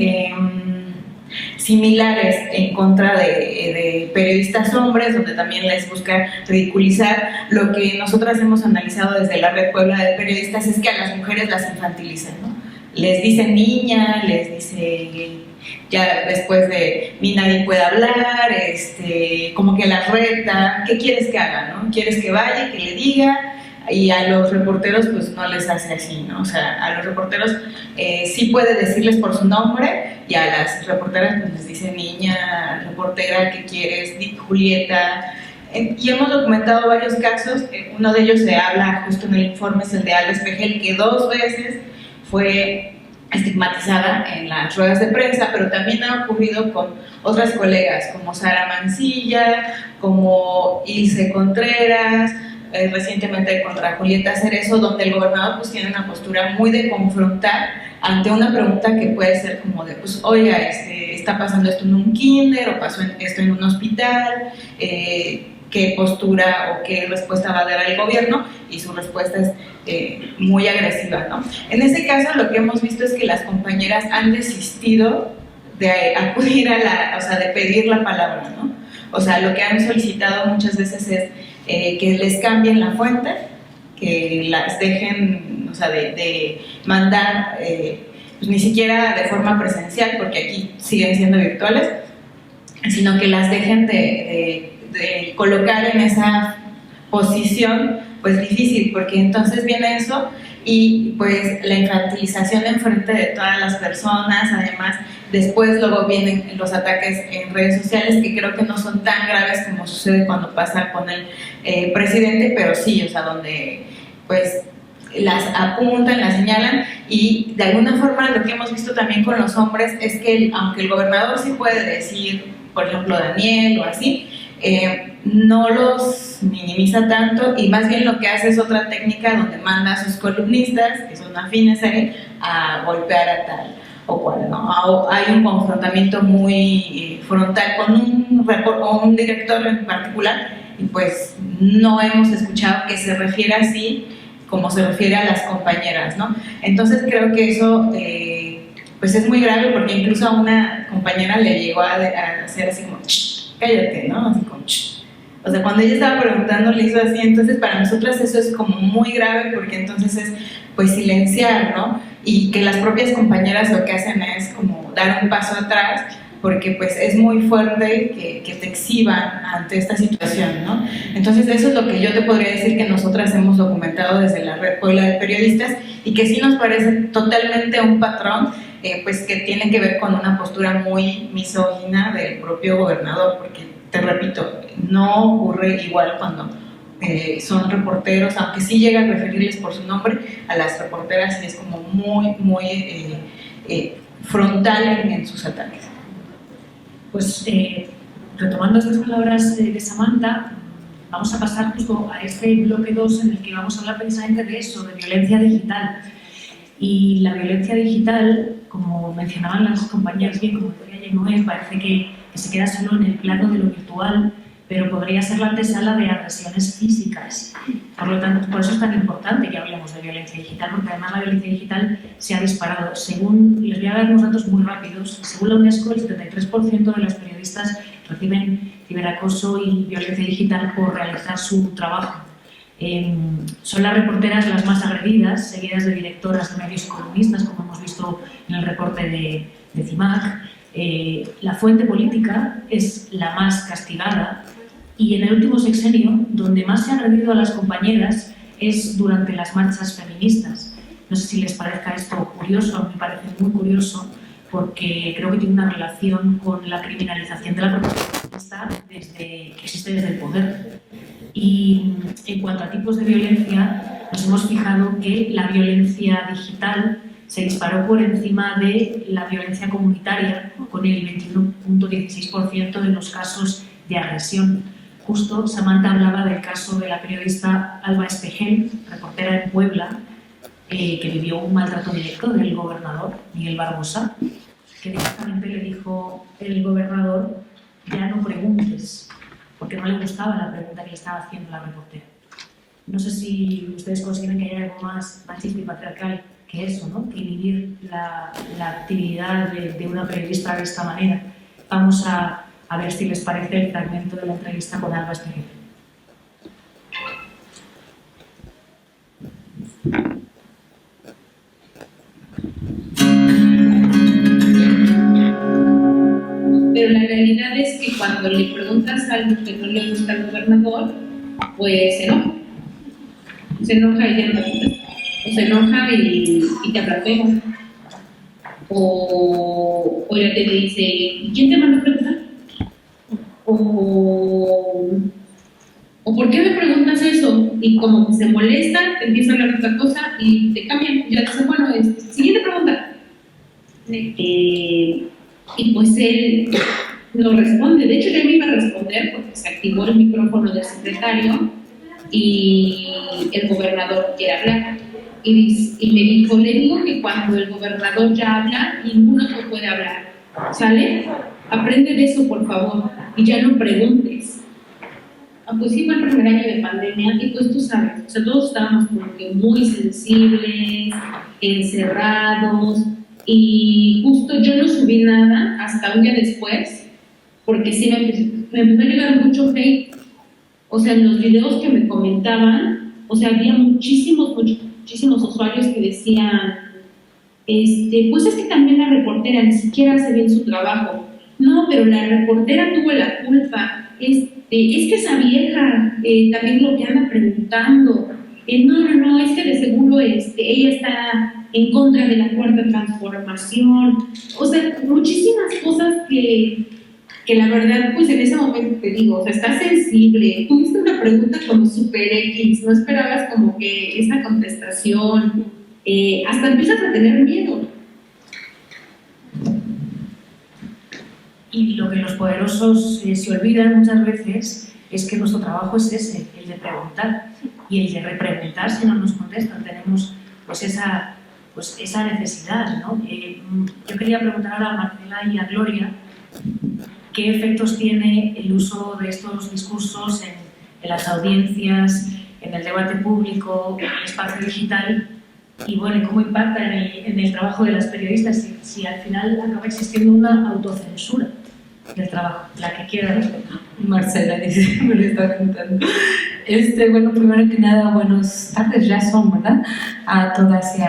similares en contra de periodistas hombres, donde también les busca ridiculizar, lo que nosotras hemos analizado desde la Red Puebla de Periodistas es que a las mujeres las infantilizan, ¿no? Les dicen niña, les dice ya después de ni nadie puede hablar, como que las reta, ¿qué quieres que haga, no? ¿Quieres que vaya, que le diga? Y a los reporteros pues no les hace así, ¿no? O sea, a los reporteros sí puede decirles por su nombre, y a las reporteras pues les dice niña, reportera, ¿qué quieres? Julieta. Y hemos documentado varios casos. Uno de ellos se habla justo en el informe, es el de Alba Espejel, que 2 veces fue estigmatizada en las ruedas de prensa, pero también ha ocurrido con otras colegas como Sara Mancilla, como Ilse Contreras, recientemente contra Julieta Cerezo, donde el gobernador pues tiene una postura muy de confrontar ante una pregunta que puede ser como de, pues, oiga, está pasando esto en un kinder o pasó esto en un hospital, qué postura o qué respuesta va a dar el gobierno, y su respuesta es muy agresiva, ¿no? En ese caso lo que hemos visto es que las compañeras han desistido de acudir a de pedir la palabra, ¿no? O sea, lo que han solicitado muchas veces es que les cambien la fuente, que las dejen, o sea, de mandar, pues ni siquiera de forma presencial, porque aquí siguen siendo virtuales, sino que las dejen de colocar en esa posición, pues difícil, porque entonces viene eso y pues la infantilización en frente de todas las personas. Además, después luego vienen los ataques en redes sociales, que creo que no son tan graves como sucede cuando pasa con el presidente, pero sí, o sea, donde pues las apuntan, las señalan, y de alguna forma lo que hemos visto también con los hombres es que aunque el gobernador sí puede decir, por ejemplo, Daniel o así, no los minimiza tanto, y más bien lo que hace es otra técnica donde manda a sus columnistas, que son afines a él, a golpear a tal o cual, ¿no? Hay un confrontamiento muy frontal con un director en particular, y pues no hemos escuchado que se refiera así como se refiere a las compañeras, ¿no? Entonces creo que eso pues es muy grave, porque incluso a una compañera le llegó a hacer así como cállate, ¿no? Así como o sea, cuando ella estaba preguntando le hizo así. Entonces para nosotras eso es como muy grave, porque entonces es pues silenciar, ¿no? Y que las propias compañeras lo que hacen es como dar un paso atrás, porque pues es muy fuerte que te exhiban ante esta situación, ¿no? Entonces eso es lo que yo te podría decir que nosotras hemos documentado desde la Red Puebla de Periodistas, y que sí nos parece totalmente un patrón pues que tiene que ver con una postura muy misógina del propio gobernador, porque te repito, no ocurre igual cuando son reporteros, aunque sí llega a referirles por su nombre a las reporteras, y es como muy frontal en sus ataques. Pues retomando estas palabras de Samantha, vamos a pasar justo a este bloque 2, en el que vamos a hablar precisamente de eso, de violencia digital. Y la violencia digital, como mencionaban las compañeras bien, como decía Noé, parece que se queda solo en el plano de lo virtual, pero podría ser la antesala de agresiones físicas. Por lo tanto, por eso es tan importante que hablemos de violencia digital, porque además la violencia digital se ha disparado. Les voy a dar unos datos muy rápidos. Según la UNESCO, el 73% de los periodistas reciben ciberacoso y violencia digital por realizar su trabajo. Son las reporteras las más agredidas, seguidas de directoras de medios y columnistas, como hemos visto en el reporte de CIMAC. La fuente política es la más castigada, y en el último sexenio, donde más se ha agredido a las compañeras es durante las marchas feministas. No sé si les parezca esto curioso, a mí me parece muy curioso, porque creo que tiene una relación con la criminalización de la protesta que existe desde el poder. Y en cuanto a tipos de violencia, nos hemos fijado que la violencia digital se disparó por encima de la violencia comunitaria, con el 21.16% de los casos de agresión. Justo Samantha hablaba del caso de la periodista Alba Espejel, reportera en Puebla, que vivió un maltrato directo del gobernador Miguel Barbosa, que directamente le dijo el gobernador: ya no preguntes, porque no le gustaba la pregunta que le estaba haciendo la reportera. No sé si ustedes consideran que hay algo más machista y patriarcal que eso, ¿no? Que inhibir la actividad de una periodista de esta manera. Vamos a ver si les parece el fragmento de la entrevista con Alba Espejel. Pero la realidad es que cuando le preguntas algo que no le gusta al gobernador, pues se enoja. Se enoja y ya no contesta. O se enoja y te aplapea. O ya te dice: ¿quién te mandó a preguntar? O ¿por qué me preguntas eso? Y como que se molesta, te empieza a hablar de otra cosa y te cambian. Ya dice: bueno, siguiente pregunta. Y pues él no responde. De hecho, yo me iba a responder porque se activó el micrófono del secretario y el gobernador quiere hablar. Y me dijo, le digo que cuando el gobernador ya habla, ninguno no puede hablar. ¿Sale? Aprende de eso, por favor, y ya no preguntes. Pues sí, fue el primer año de pandemia y pues tú sabes, o sea, todos estábamos como que muy sensibles, encerrados, y justo yo no subí nada hasta un día después, porque sí me empezó a llegar mucho hate. O sea, en los videos que me comentaban, o sea, había muchísimos usuarios que decían, pues es que también la reportera ni siquiera hace bien su trabajo. No, pero la reportera tuvo la culpa. Es que esa vieja también lo que anda preguntando. No, es que de seguro ella está en contra de la cuarta transformación. O sea, muchísimas cosas que la verdad, pues en ese momento te digo, o sea, estás sensible, tuviste una pregunta como super X, no esperabas como que esa contestación, hasta empiezas a tener miedo. Y lo que los poderosos se olvidan muchas veces es que nuestro trabajo es ese, el de preguntar y el de repreguntar si no nos contestan. Tenemos pues esa necesidad, ¿no? Yo quería preguntar ahora a Marcela y a Gloria qué efectos tiene el uso de estos discursos en las audiencias, en el debate público, en el espacio digital, y bueno, cómo impacta en el trabajo de las periodistas, si al final acaba existiendo una autocensura del trabajo, la que quiera respetar. Marcela dice, me lo está contando. Bueno, primero que nada, buenas tardes, ya son, ¿verdad? A todas y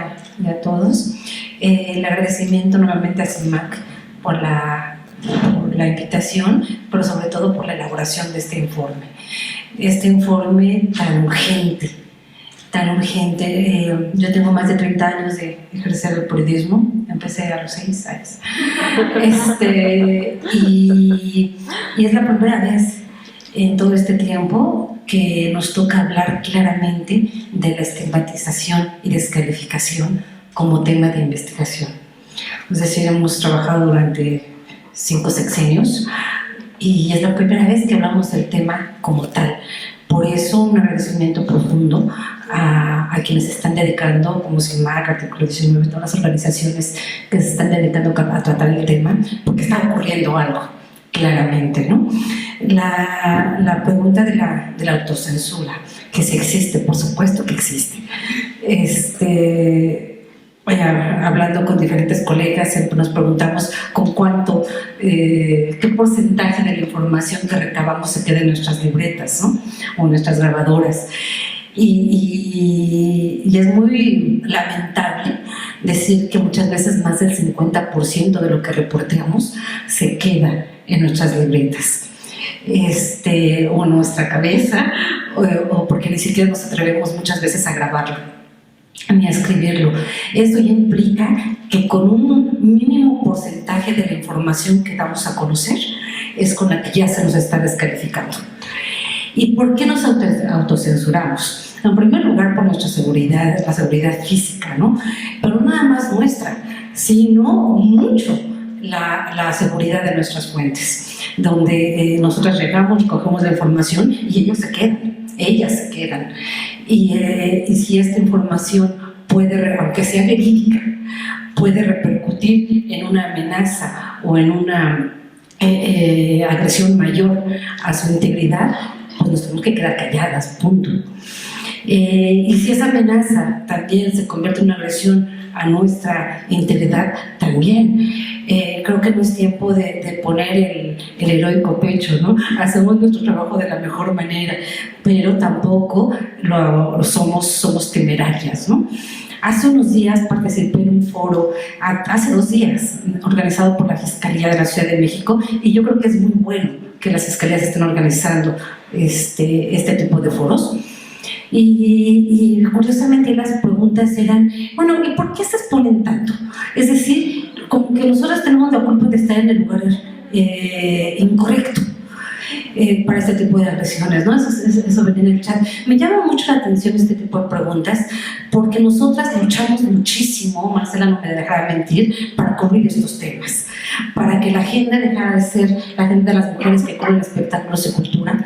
a todos. El agradecimiento nuevamente a CIMAC por la invitación, pero sobre todo por la elaboración de este informe. Este informe tan urgente. Yo tengo más de 30 años de ejercer el periodismo, empecé a los 6 años. Y es la primera vez en todo este tiempo que nos toca hablar claramente de la estigmatización y descalificación como tema de investigación. Es decir, hemos trabajado durante 5 sexenios y es la primera vez que hablamos del tema como tal. Por eso un agradecimiento profundo a quienes se están dedicando, como CIMAC, Artículo 19, todas las organizaciones que se están dedicando a tratar el tema, porque está ocurriendo algo, claramente, ¿no? La pregunta de la autocensura, que si existe, por supuesto que existe. Hablando con diferentes colegas, siempre nos preguntamos con cuánto, qué porcentaje de la información que recabamos se queda en nuestras libretas, ¿no? O nuestras grabadoras. Y es muy lamentable decir que muchas veces más del 50% de lo que reportamos se queda en nuestras libretas. O en nuestra cabeza, o porque ni siquiera nos atrevemos muchas veces a grabarlo ni a escribirlo. Esto ya implica que con un mínimo porcentaje de la información que damos a conocer es con la que ya se nos está descalificando. ¿Y por qué nos autocensuramos? En primer lugar, por nuestra seguridad, la seguridad física, ¿no? Pero no nada más nuestra, sino mucho la seguridad de nuestras fuentes, donde nosotros llegamos, cogemos la información y ellos se quedan, ellas se quedan. Y si esta información puede, aunque sea verídica, puede repercutir en una amenaza o en una agresión mayor a su integridad, pues nos tenemos que quedar calladas, punto. Y si esa amenaza también se convierte en una agresión a nuestra integridad, también. Creo que no es tiempo de poner el heroico pecho, ¿no? Hacemos nuestro trabajo de la mejor manera, pero tampoco somos temerarias, ¿no? Hace unos días participé en un foro, hace 2 días, organizado por la Fiscalía de la Ciudad de México, y yo creo que es muy bueno que las fiscalías estén organizando este tipo de foros. Y curiosamente las preguntas eran, bueno, ¿y por qué se exponen tanto? Es decir, como que nosotros tenemos la culpa de estar en el lugar incorrecto para este tipo de agresiones, ¿no? Eso venía en el chat. Me llama mucho la atención este tipo de preguntas porque nosotras luchamos muchísimo, Marcela no me dejará mentir, para cubrir estos temas, para que la agenda dejara de ser la agenda de las mujeres que cubren espectáculos y cultura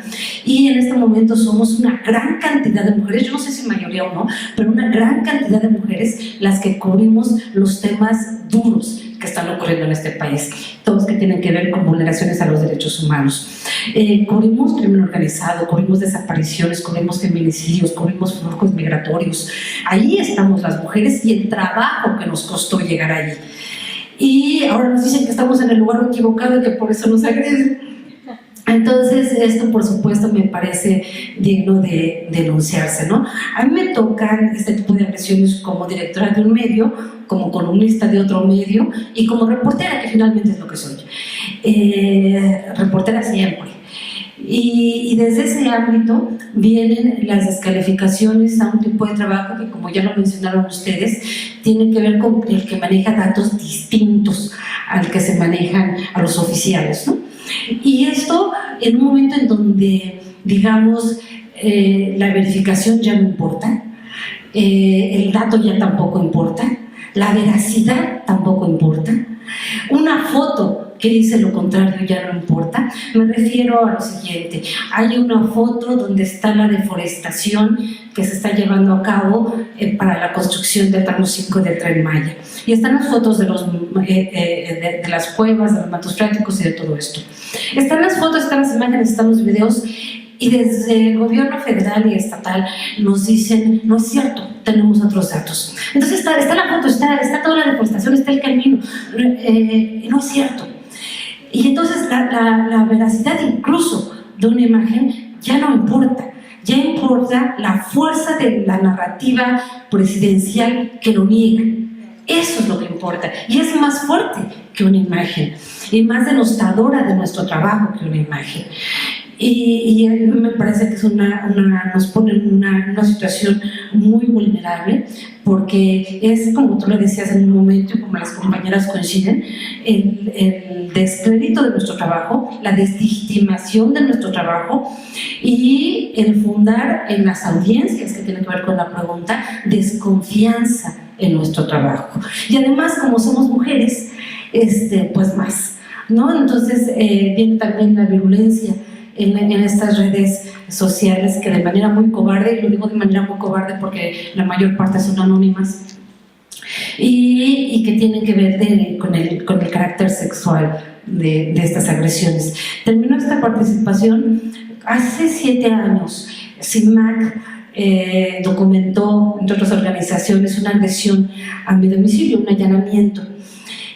y en este momento somos una gran cantidad de mujeres, yo no sé si mayoría o no, pero una gran cantidad de mujeres las que cubrimos los temas duros que están ocurriendo en este país, todos que tienen que ver con vulneraciones a los derechos humanos. Cubrimos crimen organizado, cubrimos desapariciones, cubrimos feminicidios, cubrimos flujos migratorios. Ahí estamos las mujeres y el trabajo que nos costó llegar allí. Y ahora nos dicen que estamos en el lugar equivocado y que por eso nos agreden. Entonces, esto por supuesto me parece digno de denunciarse, ¿no? A mí me tocan este tipo de agresiones como directora de un medio, como columnista de otro medio y como reportera, que finalmente es lo que soy. Reportera siempre. Y desde ese ámbito vienen las descalificaciones a un tipo de trabajo que, como ya lo mencionaron ustedes, tiene que ver con el que maneja datos distintos al que se manejan a los oficiales, ¿no? Y esto en un momento en donde, digamos, la verificación ya no importa, el dato ya tampoco importa, la veracidad tampoco importa, una foto que dice lo contrario ya no importa. Me refiero a lo siguiente: hay una foto donde está la deforestación que se está llevando a cabo para la construcción del tramo 5 del Tren Maya, y están las fotos de las cuevas, de los mantos freáticos y de todo esto. Están las fotos, están las imágenes, están los videos, y desde el gobierno federal y estatal nos dicen: no es cierto, tenemos otros datos. Entonces está la foto, está toda la deforestación, está el camino, no es cierto. Y entonces la veracidad incluso de una imagen ya no importa, ya importa la fuerza de la narrativa presidencial que lo niega. Eso es lo que importa, y es más fuerte que una imagen, y más denostadora de nuestro trabajo que una imagen. Y me parece que nos pone en una situación muy vulnerable, porque es, como tú lo decías en un momento y como las compañeras coinciden, el descrédito de nuestro trabajo, la deslegitimación de nuestro trabajo y el fundar en las audiencias, que tienen que ver con la pregunta, desconfianza en nuestro trabajo. Y además, como somos mujeres, pues más, ¿no? Entonces viene también la violencia en estas redes sociales, que de manera muy cobarde, y lo digo de manera muy cobarde porque la mayor parte son anónimas, y que tienen que ver con el carácter sexual de estas agresiones. Terminó esta participación hace 7 años. CIMAC documentó, entre otras organizaciones, una agresión a mi domicilio, un allanamiento,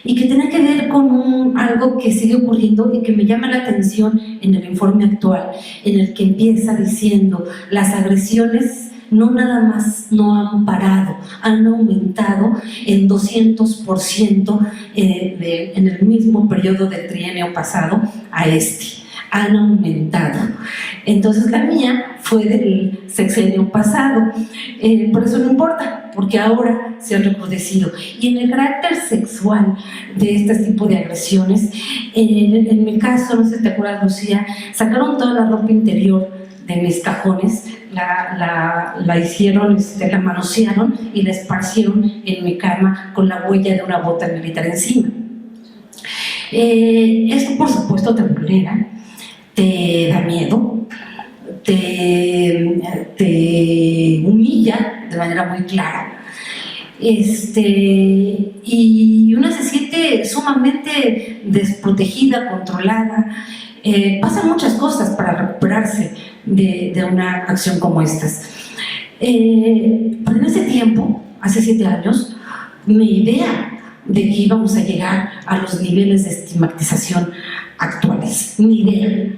y que tiene que ver con algo que sigue ocurriendo y que me llama la atención en el informe actual, en el que empieza diciendo: las agresiones no nada más no han parado, han aumentado en 200% en el mismo periodo del trienio pasado a han aumentado. Entonces la mía fue del sexenio pasado, por eso no importa, porque ahora se han recrudecido. Y en el carácter sexual de este tipo de agresiones, en mi caso, no sé si te acuerdas, Lucía, sacaron toda la ropa interior de mis cajones, la hicieron, la manosearon y la esparcieron en mi cama con la huella de una bota militar encima. Esto, por supuesto, te vulnera, te da miedo, te humilla de manera muy clara, y una se siente sumamente desprotegida, controlada. Pasan muchas cosas para recuperarse de una acción como estas. Pero en ese tiempo, hace 7 años, mi idea de que íbamos a llegar a los niveles de estigmatización actuales, mi idea.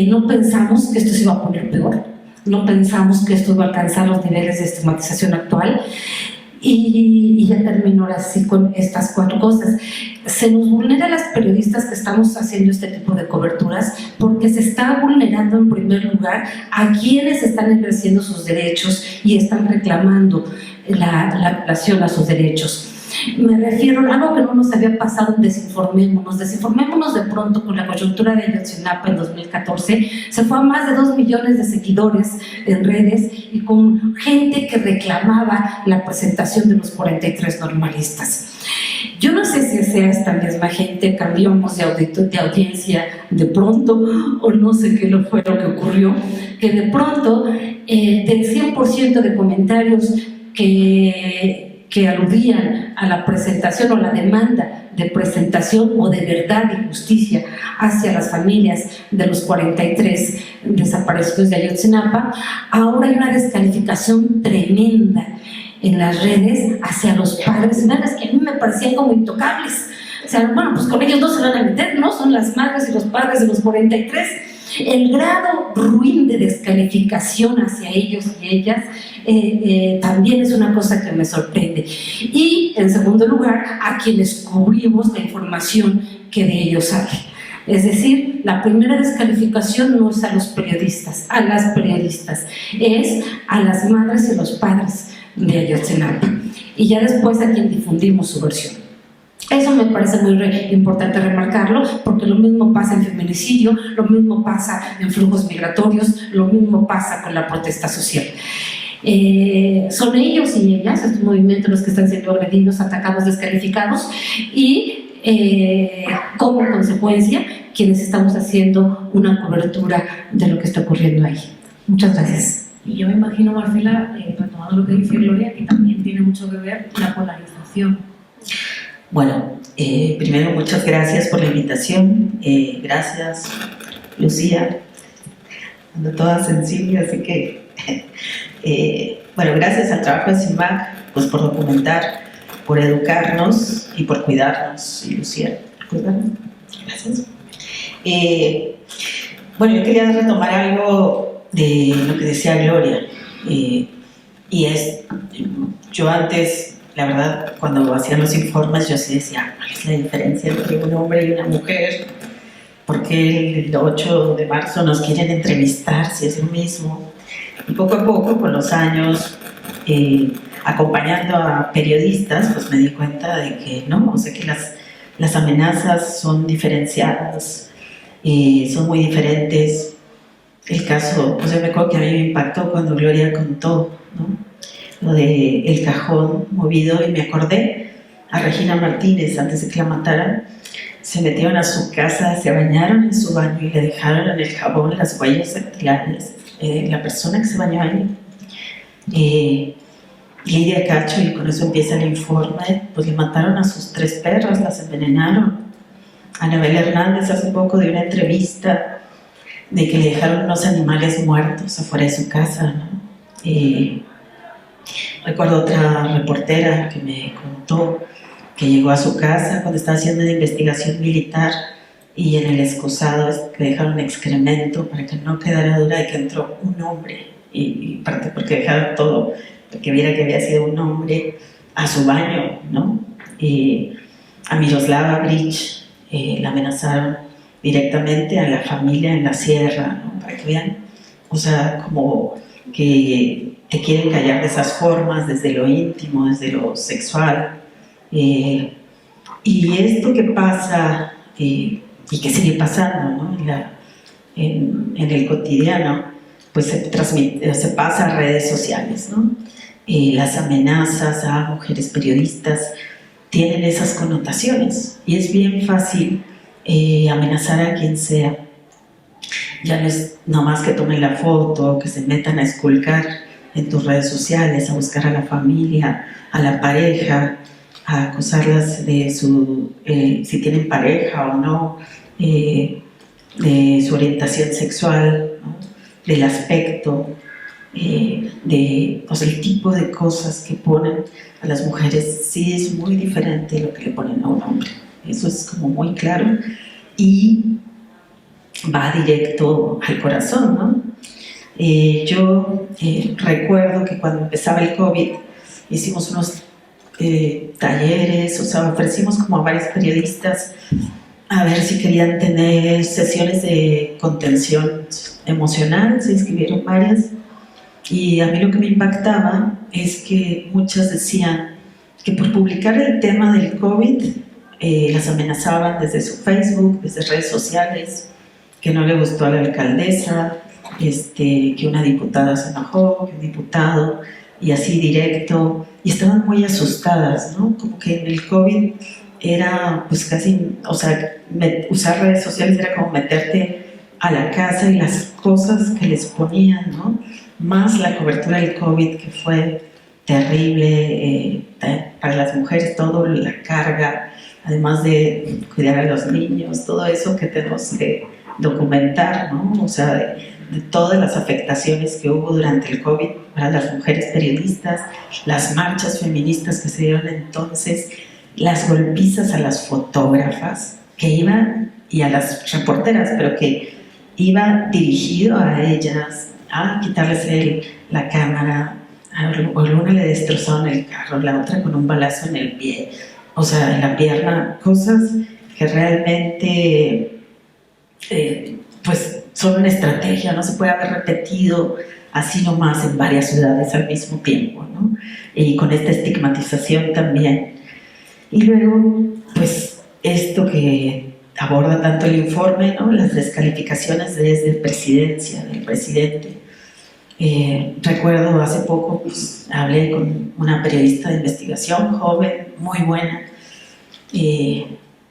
No pensamos que esto se iba a poner peor, no pensamos que esto iba a alcanzar los niveles de estigmatización actual, y ya termino ahora sí con estas 4 cosas. Se nos vulnera a las periodistas que estamos haciendo este tipo de coberturas, porque se está vulnerando en primer lugar a quienes están ejerciendo sus derechos y están reclamando la violación a sus derechos. Me refiero a algo que no nos había pasado en Desinformémonos de pronto con la coyuntura de Ayotzinapa en 2014, se fue a más de 2 millones de seguidores en redes y con gente que reclamaba la presentación de los 43 normalistas. Yo no sé si sea esta misma gente, cambiamos de audiencia de pronto, o no sé qué fue lo que ocurrió, que de pronto del 100% de comentarios que aludían a la presentación o la demanda de presentación o de verdad y justicia hacia las familias de los 43 desaparecidos de Ayotzinapa, ahora hay una descalificación tremenda en las redes hacia los padres y madres que a mí me parecían como intocables. O sea, bueno, pues con ellos no se van a meter, ¿no? Son las madres y los padres de los 43. El grado ruin de descalificación hacia ellos y ellas también es una cosa que me sorprende. Y, en segundo lugar, a quienes cubrimos la información que de ellos sale. Es decir, la primera descalificación no es a los periodistas, a las periodistas, es a las madres y los padres de Ayotzinapa. Y ya después a quien difundimos su versión. Eso me parece muy importante remarcarlo, porque lo mismo pasa en feminicidio, lo mismo pasa en flujos migratorios, lo mismo pasa con la protesta social. Son ellos y ellas, estos movimientos, los que están siendo agredidos, atacados, descalificados, y como consecuencia, quienes estamos haciendo una cobertura de lo que está ocurriendo ahí. Muchas gracias. Y yo me imagino, Marcela, retomando lo que dice Gloria, que también tiene mucho que ver la polarización. Bueno, primero muchas gracias por la invitación, gracias Lucía, ando toda sensible, así que bueno, gracias al trabajo de CIMAC, pues por documentar, por educarnos y por cuidarnos, y Lucía, por cuidarnos, gracias. Bueno, yo quería retomar algo de lo que decía Gloria, y es, yo antes, la verdad, cuando hacían los informes, yo sí decía, ¿cuál es la diferencia entre un hombre y una mujer? ¿Por qué el 8 de marzo nos quieren entrevistar si es lo mismo? Y poco a poco, con los años, acompañando a periodistas, pues me di cuenta de que no, o sea que las amenazas son diferenciadas, son muy diferentes. El caso, pues yo me acuerdo que a mí me impactó cuando Gloria contó, ¿no?, lo de el cajón movido, y me acordé a Regina Martínez, antes de que la mataran, se metieron a su casa, se bañaron en su baño y le dejaron en el jabón las huellas dactilares de la persona que se bañó ahí. Lidia Cacho, y con eso empieza el informe, pues le mataron a sus 3 perras, las envenenaron. Anabel Hernández hace poco dio una entrevista de que le dejaron unos animales muertos afuera de su casa, ¿no? Recuerdo otra reportera que me contó que llegó a su casa cuando estaba haciendo una investigación militar y en el excusado le dejaron excremento para que no quedara duda de que entró un hombre, y parte porque dejaron todo, porque viera que había sido un hombre, a su baño, ¿no? A Miroslava Bridge la amenazaron directamente, a la familia en la sierra, ¿no?, para que vean, o sea, como que te quieren callar de esas formas, desde lo íntimo, desde lo sexual. Y esto que pasa, y que sigue pasando, ¿no?, en el cotidiano, pues se pasa a redes sociales, ¿no? Las amenazas a mujeres periodistas tienen esas connotaciones, y es bien fácil amenazar a quien sea. Ya no es nomás que tomen la foto, que se metan a esculcar en tus redes sociales, a buscar a la familia, a la pareja, a acusarlas de si tienen pareja o no, de su orientación sexual, ¿no?, del aspecto, pues el tipo de cosas que ponen a las mujeres sí es muy diferente de lo que le ponen a un hombre. Eso es como muy claro y va directo al corazón, ¿no? Yo recuerdo que cuando empezaba el COVID hicimos unos talleres, o sea, ofrecimos como a varios periodistas a ver si querían tener sesiones de contención emocional, se inscribieron varias, y a mí lo que me impactaba es que muchas decían que por publicar el tema del COVID las amenazaban desde su Facebook, desde redes sociales, que no le gustó a la alcaldesa, que una diputada se enojó, que un diputado, y así directo, y estaban muy asustadas, ¿no? Como que en el COVID era pues casi, o sea, usar redes sociales era como meterte a la casa y las cosas que les ponían, ¿no? Más la cobertura del COVID, que fue terrible para las mujeres, todo la carga, además de cuidar a los niños, todo eso que tenemos que documentar, ¿no? O sea, de todas las afectaciones que hubo durante el COVID para las mujeres periodistas, las marchas feministas que se dieron entonces, las golpizas a las fotógrafas que iban, y a las reporteras, pero que iba dirigido a ellas a quitarles la cámara. A una le destrozaron el carro, la otra con un balazo en el pie, o sea, en la pierna, cosas que realmente pues son una estrategia, no se puede haber repetido así nomás en varias ciudades al mismo tiempo, ¿no? Y con esta estigmatización también. Y luego, pues esto que aborda tanto el informe, ¿no? Las descalificaciones desde presidencia, del presidente. Recuerdo hace poco, pues, hablé con una periodista de investigación joven, muy buena,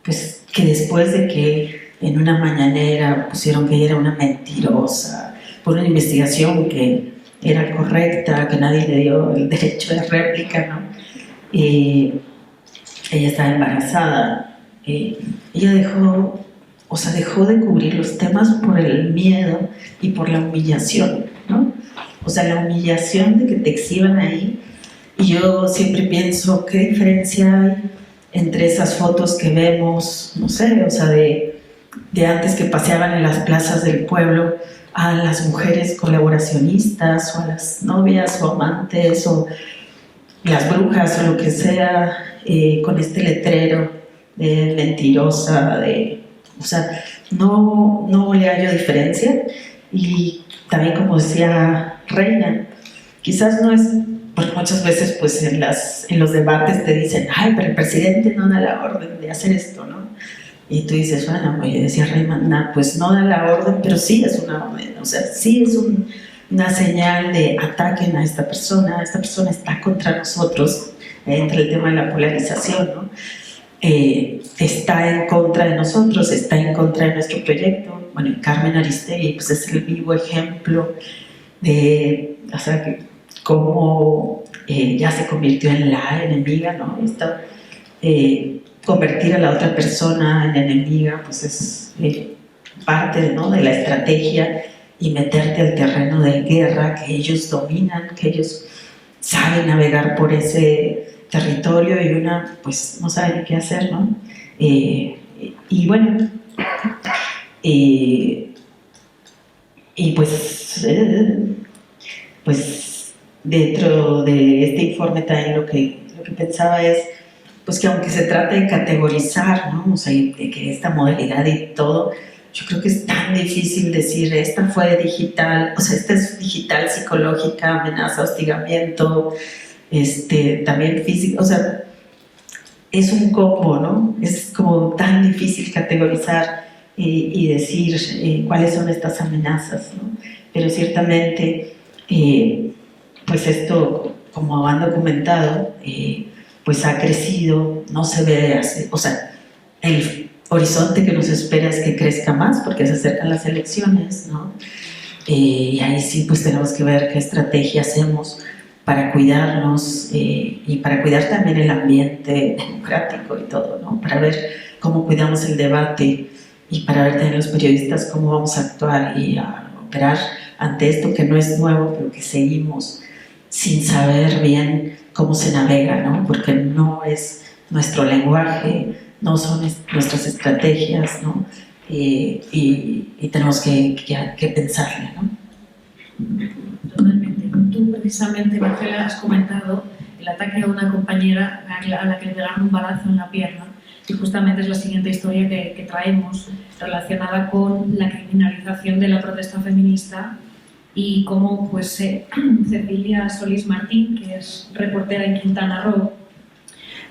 pues que después de que en una mañanera pusieron que ella era una mentirosa por una investigación que era correcta, que nadie le dio el derecho de réplica, ¿no? Ella estaba embarazada. Ella dejó de cubrir los temas por el miedo y por la humillación, ¿no? O sea, la humillación de que te exhiban ahí. Y yo siempre pienso, ¿qué diferencia hay entre esas fotos que vemos, no sé, o sea, de antes que paseaban en las plazas del pueblo a las mujeres colaboracionistas, o a las novias o amantes, o las brujas, o lo que sea, con este letrero de mentirosa, o sea, no le hallo diferencia. Y también, como decía Reina, quizás no es, porque muchas veces pues en los debates te dicen, ay, pero el presidente no da la orden de hacer esto, ¿no? Y tú dices, bueno, oye, decía Reina, pues no da la orden, pero sí es una orden, o sea, sí es una señal de ataquen a esta persona está contra nosotros, entre el tema de la polarización, ¿no? Está en contra de nosotros, está en contra de nuestro proyecto. Bueno, y Carmen Aristegui pues es el vivo ejemplo de, o sea, que cómo ya se convirtió en la enemiga, ¿no? Convertir a la otra persona en enemiga pues es parte, ¿no?, de la estrategia, y meterte al terreno de guerra que ellos dominan, que ellos saben navegar por ese territorio, y una pues no sabe ni qué hacer, ¿no? Y bueno, y pues dentro de este informe también lo que pensaba es pues que aunque se trata de categorizar, ¿no? O sea, de que esta modalidad y todo, yo creo que es tan difícil decir esta fue digital, o sea, esta es digital, psicológica, amenaza, hostigamiento, también físico, o sea, es un combo, ¿no? Es como tan difícil categorizar y decir cuáles son estas amenazas, ¿no? Pero ciertamente, pues esto, como han documentado, pues ha crecido, no se ve así, o sea, el horizonte que nos espera es que crezca más porque se acercan las elecciones, ¿no? Y ahí sí pues tenemos que ver qué estrategia hacemos para cuidarnos y para cuidar también el ambiente democrático y todo, ¿no? Para ver cómo cuidamos el debate y para ver también los periodistas cómo vamos a actuar y a operar ante esto que no es nuevo, pero que seguimos sin saber bien cómo se navega, ¿no? Porque no es nuestro lenguaje, no son nuestras estrategias, ¿no? Y tenemos que pensarle, ¿no? Totalmente. Tú precisamente, Marcela, has comentado el ataque a una compañera a la que le pegaron un balazo en la pierna, y justamente es la siguiente historia que traemos relacionada con la criminalización de la protesta feminista y cómo pues, Cecilia Solís Martín, que es reportera en Quintana Roo,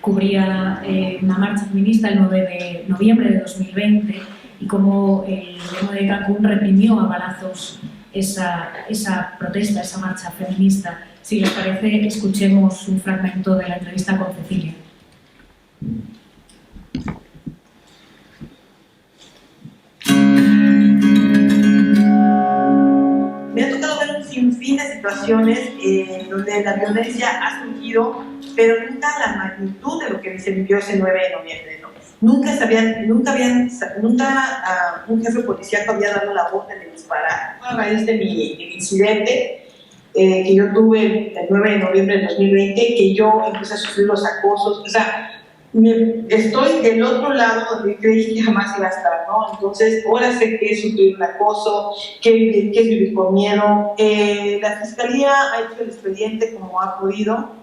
cubría una marcha feminista el 9 de noviembre de 2020 y cómo el gobierno de Cancún reprimió a balazos esa protesta, esa marcha feminista. Si les parece, escuchemos un fragmento de la entrevista con Cecilia. Me ha tocado ver un sinfín de situaciones donde la violencia ha surgido, pero nunca la magnitud de lo que se vivió ese 9 de noviembre, ¿no? Nunca un jefe policíaco había dado la orden de disparar. A raíz de mi incidente que yo tuve el 9 de noviembre de 2020, que yo empecé a sufrir los acosos, o sea, estoy del otro lado donde creí que jamás iba a estar, ¿no? Entonces, ahora sé que es sufrir un acoso, que es vivir con miedo. La Fiscalía ha hecho el expediente como ha podido.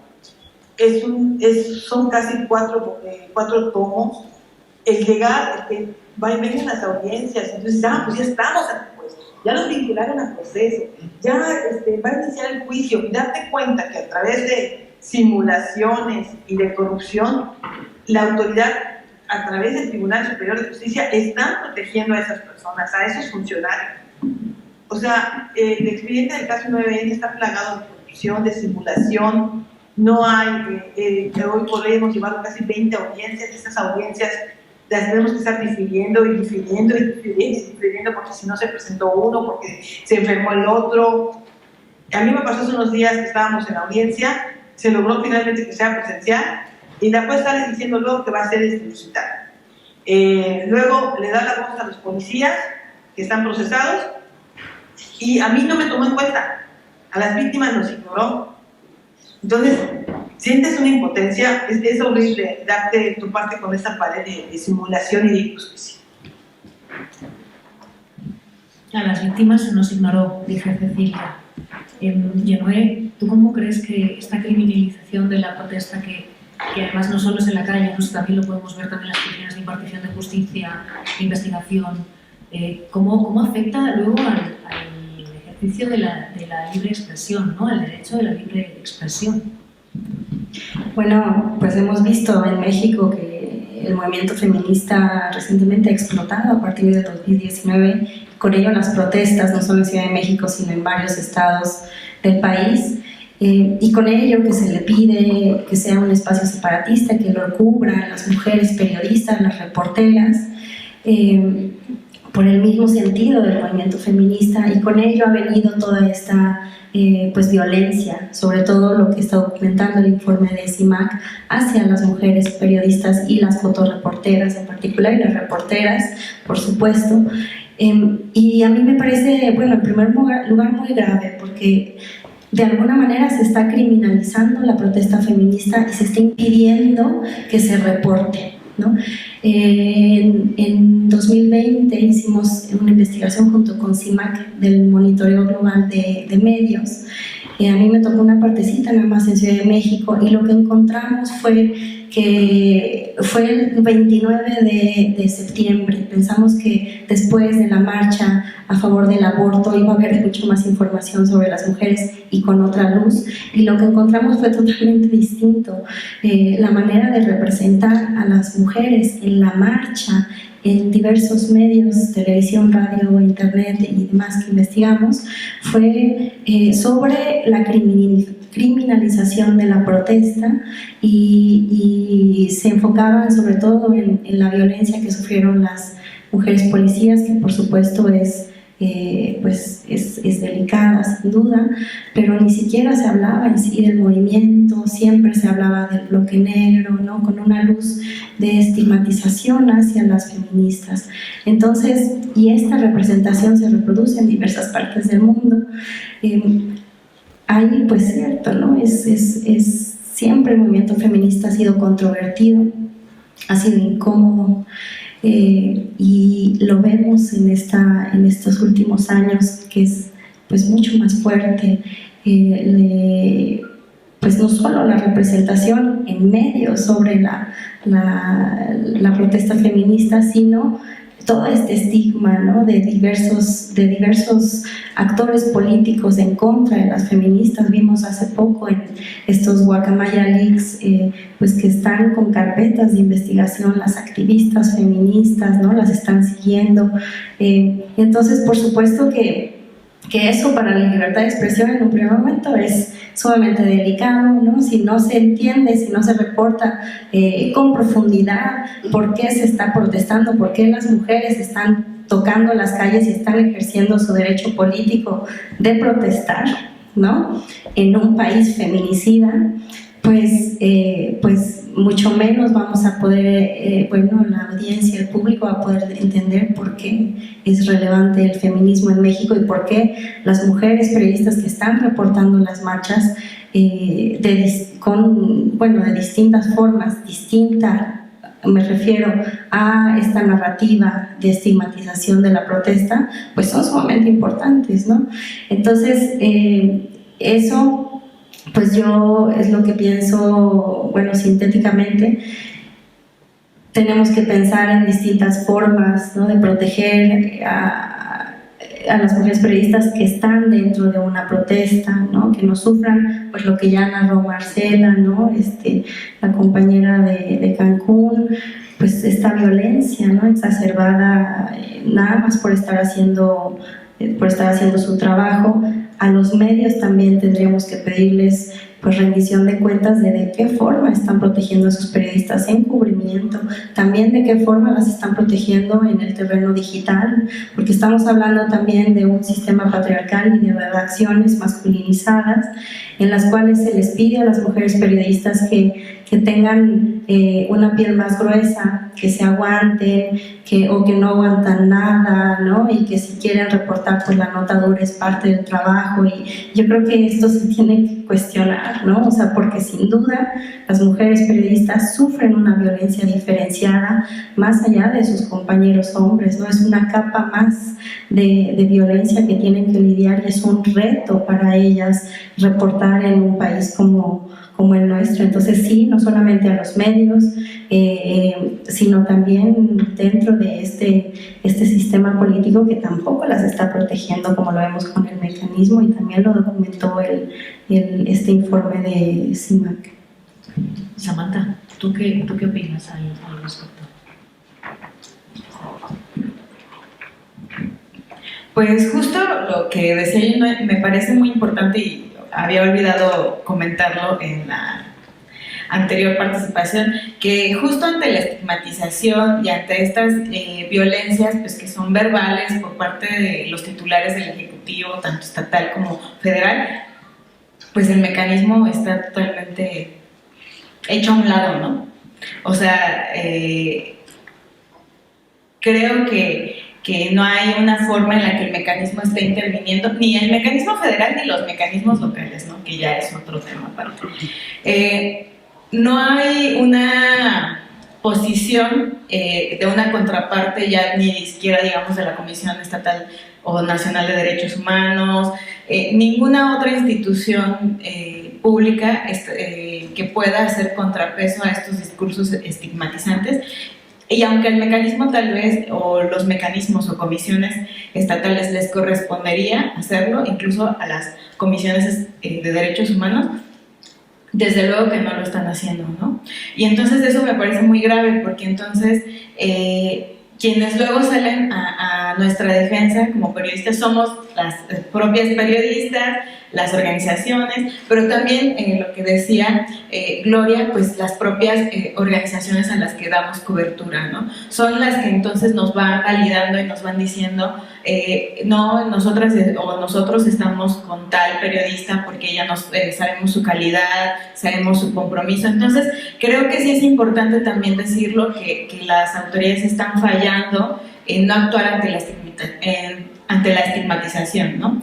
Son casi cuatro tomos. El llegar, que vengan las audiencias, entonces pues ya estamos ante el juez, ya nos vincularon al proceso, ya va a iniciar el juicio, y darte cuenta que a través de simulaciones y de corrupción, la autoridad, a través del Tribunal Superior de Justicia, están protegiendo a esas personas, a esos funcionarios. O sea, el expediente del caso 9N está plagado de corrupción, de simulación. No hay, hoy por hoy hemos llevado casi 20 audiencias. Estas audiencias las tenemos que estar difiriendo porque si no se presentó uno, porque se enfermó el otro. A mí me pasó hace unos días que estábamos en la audiencia, se logró finalmente que sea presencial, y la jueza está diciendo luego que va a ser inusitada. Luego le da la voz a los policías que están procesados, y a mí no me tomó en cuenta, a las víctimas nos ignoró. Entonces, sientes una impotencia, es horrible darte tu parte con esa pared de simulación y de injusticia. A las víctimas se nos ignoró, dice Cecilia. Yenoé, ¿tú cómo crees que esta criminalización de la protesta, que además no solo es en la calle, ¿no? También lo podemos ver también en las oficinas de impartición de justicia, de investigación, ¿cómo afecta luego al ejercicio de la libre expresión, ¿no? Al derecho de la libre expresión? Bueno, pues hemos visto en México que el movimiento feminista recientemente ha explotado a partir de 2019, con ello las protestas, no solo en Ciudad de México, sino en varios estados del país, y con ello que se le pide que sea un espacio separatista, que lo cubran las mujeres periodistas, las reporteras, por el mismo sentido del movimiento feminista, y con ello ha venido toda esta pues violencia, sobre todo lo que está documentando el informe de CIMAC hacia las mujeres periodistas y las fotoreporteras en particular, y las reporteras, por supuesto. Y a mí me parece, bueno, en primer lugar muy grave, porque de alguna manera se está criminalizando la protesta feminista y se está impidiendo que se reporte, ¿no? En 2020 hicimos una investigación junto con CIMAC del monitoreo global de medios. A mí me tocó una partecita nada más en Ciudad de México, y lo que encontramos fue que fue el 29 de septiembre. Pensamos que después de la marcha a favor del aborto iba a haber mucho más información sobre las mujeres y con otra luz, y lo que encontramos fue totalmente distinto. La manera de representar a las mujeres en la marcha, en diversos medios, televisión, radio, internet y demás que investigamos, fue sobre la criminalización de la protesta, y se enfocaban sobre todo en la violencia que sufrieron las mujeres policías, que por supuesto es delicada sin duda, pero ni siquiera se hablaba en sí del movimiento, siempre se hablaba del bloque negro, ¿no? Con una luz de estigmatización hacia las feministas. Entonces, y esta representación se reproduce en diversas partes del mundo. Hay, pues cierto, ¿no? Siempre el movimiento feminista ha sido controvertido, ha sido incómodo, y lo vemos en estos últimos años, que es pues mucho más fuerte, pues no solo la representación en medios sobre la protesta feminista, sino todo este estigma, ¿no?, de diversos actores políticos en contra de las feministas. Vimos hace poco en estos Guacamaya Leaks, pues que están con carpetas de investigación las activistas feministas, ¿no?, las están siguiendo. Entonces, por supuesto que eso para la libertad de expresión en un primer momento es sumamente delicado, ¿no? Si no se entiende, si no se reporta con profundidad por qué se está protestando, por qué las mujeres están tocando las calles y están ejerciendo su derecho político de protestar, ¿no?, en un país feminicida, pues mucho menos vamos a poder, la audiencia, el público va a poder entender por qué es relevante el feminismo en México y por qué las mujeres periodistas que están reportando las marchas de distintas formas, me refiero a esta narrativa de estigmatización de la protesta, pues son sumamente importantes, ¿no? Entonces, eso, pues yo es lo que pienso, sintéticamente. Tenemos que pensar en distintas formas, ¿no?, de proteger a las mujeres periodistas que están dentro de una protesta, ¿no?, que no sufran pues lo que ya narró Marcela, ¿no?, la compañera de Cancún, pues esta violencia, ¿no?, exacerbada nada más por estar haciendo su trabajo. A los medios también tendríamos que pedirles pues rendición de cuentas de qué forma están protegiendo a sus periodistas en cubrimiento, también de qué forma las están protegiendo en el terreno digital, porque estamos hablando también de un sistema patriarcal y de redacciones masculinizadas en las cuales se les pide a las mujeres periodistas que tengan una piel más gruesa, que se aguanten, o que no aguantan nada, ¿no?, y que si quieren reportar pues la nota dura es parte del trabajo. Y yo creo que esto se tiene que cuestionar, ¿no?, o sea, porque sin duda las mujeres periodistas sufren una violencia diferenciada más allá de sus compañeros hombres, ¿no?, es una capa más de violencia que tienen que lidiar y es un reto para ellas reportar en un país como el nuestro. Entonces sí, no solamente a los medios, sino también dentro de este sistema político que tampoco las está protegiendo, como lo vemos con el mecanismo, y también lo documentó este informe de CIMAC. Samantha, ¿tú qué opinas al respecto? Pues justo lo que decía me parece muy importante y había olvidado comentarlo en la anterior participación, que justo ante la estigmatización y ante estas violencias pues que son verbales por parte de los titulares del Ejecutivo, tanto estatal como federal, pues el mecanismo está totalmente hecho a un lado, ¿no? O sea, creo que no hay una forma en la que el mecanismo esté interviniendo, ni el mecanismo federal ni los mecanismos locales, ¿no?, que ya es otro tema aparte. No hay una posición de una contraparte ya ni siquiera, digamos, de la Comisión Estatal o Nacional de Derechos Humanos, ninguna otra institución pública que pueda hacer contrapeso a estos discursos estigmatizantes. Y aunque el mecanismo tal vez, o los mecanismos o comisiones estatales les correspondería hacerlo, incluso a las comisiones de derechos humanos, desde luego que no lo están haciendo, ¿no? Y entonces eso me parece muy grave, porque entonces quienes luego salen a nuestra defensa como periodistas somos las propias periodistas, las organizaciones, pero también lo que decía Gloria, pues las propias organizaciones a las que damos cobertura, ¿no? Son las que entonces nos van validando y nos van diciendo no, nosotras o nosotros estamos con tal periodista porque ya sabemos su calidad, sabemos su compromiso. Entonces creo que sí es importante también decirlo, que las autoridades están fallando en no actuar ante la estigmatización, ¿no?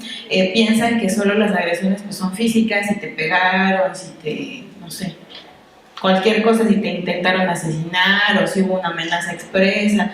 Piensan que solo las agresiones pues, son físicas, si te pegaron, si te, no sé, cualquier cosa, si te intentaron asesinar o si hubo una amenaza expresa,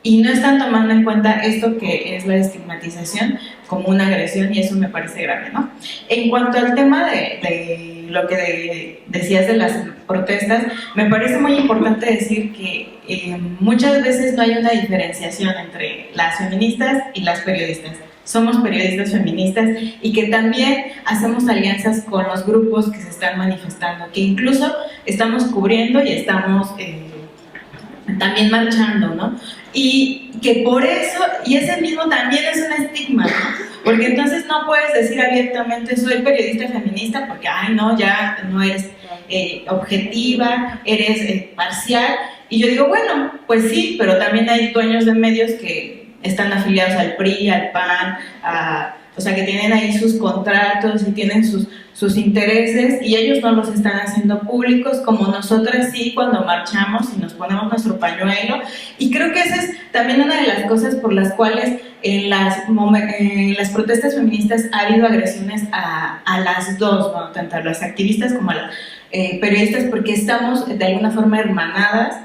y no están tomando en cuenta esto que es la estigmatización como una agresión y eso me parece grave, ¿no? En cuanto al tema de lo que decías de las protestas, me parece muy importante decir que muchas veces no hay una diferenciación entre las feministas y las periodistas. Somos periodistas feministas y que también hacemos alianzas con los grupos que se están manifestando, que incluso estamos cubriendo y estamos también marchando, ¿no? Y que por eso, y ese mismo también es un estigma, ¿no? Porque entonces no puedes decir abiertamente soy periodista feminista porque, ay, no, ya no eres objetiva, eres parcial. Y yo digo, bueno, pues sí, pero también hay dueños de medios que están afiliados al PRI, al PAN, o sea, que tienen ahí sus contratos y tienen sus intereses y ellos no los están haciendo públicos como nosotras sí cuando marchamos y nos ponemos nuestro pañuelo. Y creo que esa es también una de las cosas por las cuales en las protestas feministas ha habido agresiones a las dos, ¿no? Tanto a las activistas como a las periodistas, porque estamos de alguna forma hermanadas.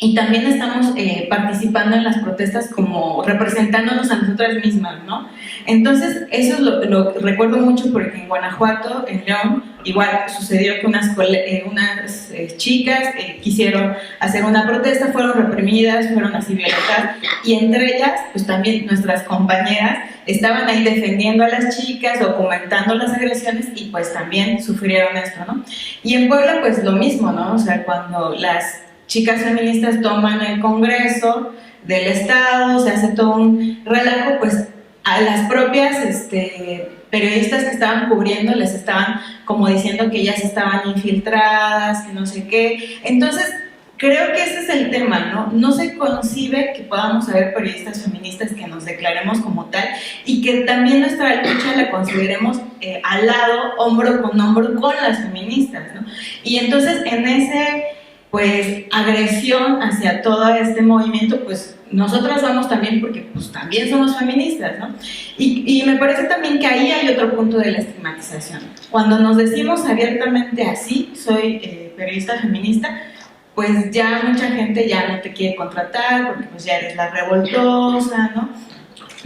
Y también estamos participando en las protestas como representándonos a nosotras mismas, ¿no? Entonces, eso lo recuerdo mucho porque en Guanajuato, en León, igual sucedió que unas chicas quisieron hacer una protesta, fueron reprimidas, fueron así violentadas, y entre ellas, pues también nuestras compañeras estaban ahí defendiendo a las chicas, documentando las agresiones y pues también sufrieron esto, ¿no? Y en Puebla, pues lo mismo, ¿no? O sea, cuando las chicas feministas toman el Congreso del Estado, se hace todo un relajo, pues a las propias periodistas que estaban cubriendo les estaban como diciendo que ellas estaban infiltradas, que no sé qué. Entonces, creo que ese es el tema, ¿no? No se concibe que podamos haber periodistas feministas que nos declaremos como tal y que también nuestra lucha la consideremos al lado, hombro con las feministas, ¿no? Y entonces, en ese pues agresión hacia todo este movimiento, pues nosotras vamos también porque pues también somos feministas, ¿no? Y me parece también que ahí hay otro punto de la estigmatización. Cuando nos decimos abiertamente así, soy periodista feminista, pues ya mucha gente ya no te quiere contratar porque pues ya eres la revoltosa, ¿no?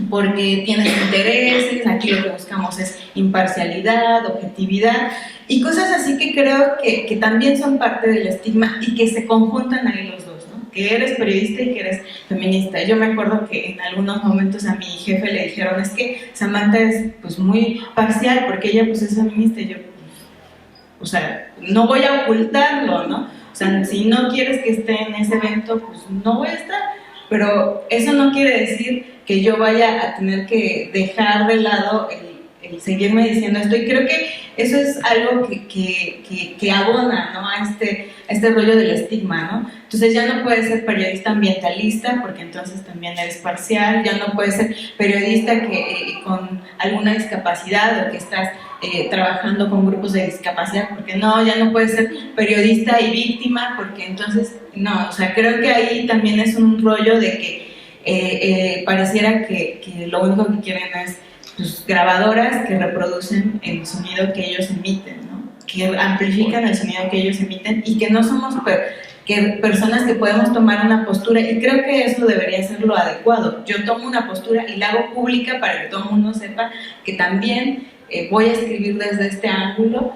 Porque tienes intereses, aquí lo que buscamos es imparcialidad, objetividad y cosas así que creo que también son parte del estigma y que se conjuntan ahí los dos, ¿no? Que eres periodista y que eres feminista. Yo me acuerdo que en algunos momentos a mi jefe le dijeron, es que Samantha es pues muy parcial porque ella pues es feminista y yo, pues, o sea, no voy a ocultarlo, ¿no? O sea, si no quieres que esté en ese evento, pues no voy a estar. Pero eso no quiere decir que yo vaya a tener que dejar de lado el seguirme diciendo esto. Y creo que eso es algo que abona, ¿no? a este rollo del estigma, ¿no? Entonces ya no puedes ser periodista ambientalista porque entonces también eres parcial, ya no puedes ser periodista con alguna discapacidad o que estás trabajando con grupos de discapacidad porque no, ya no puedes ser periodista y víctima porque entonces no, o sea, creo que ahí también es un rollo de que pareciera que lo único que quieren es pues, grabadoras que reproducen el sonido que ellos emiten, ¿no? Que amplifican el sonido que ellos emiten y que no somos personas que podemos tomar una postura y creo que eso debería ser lo adecuado. Yo tomo una postura y la hago pública para que todo el mundo sepa que también voy a escribir desde este ángulo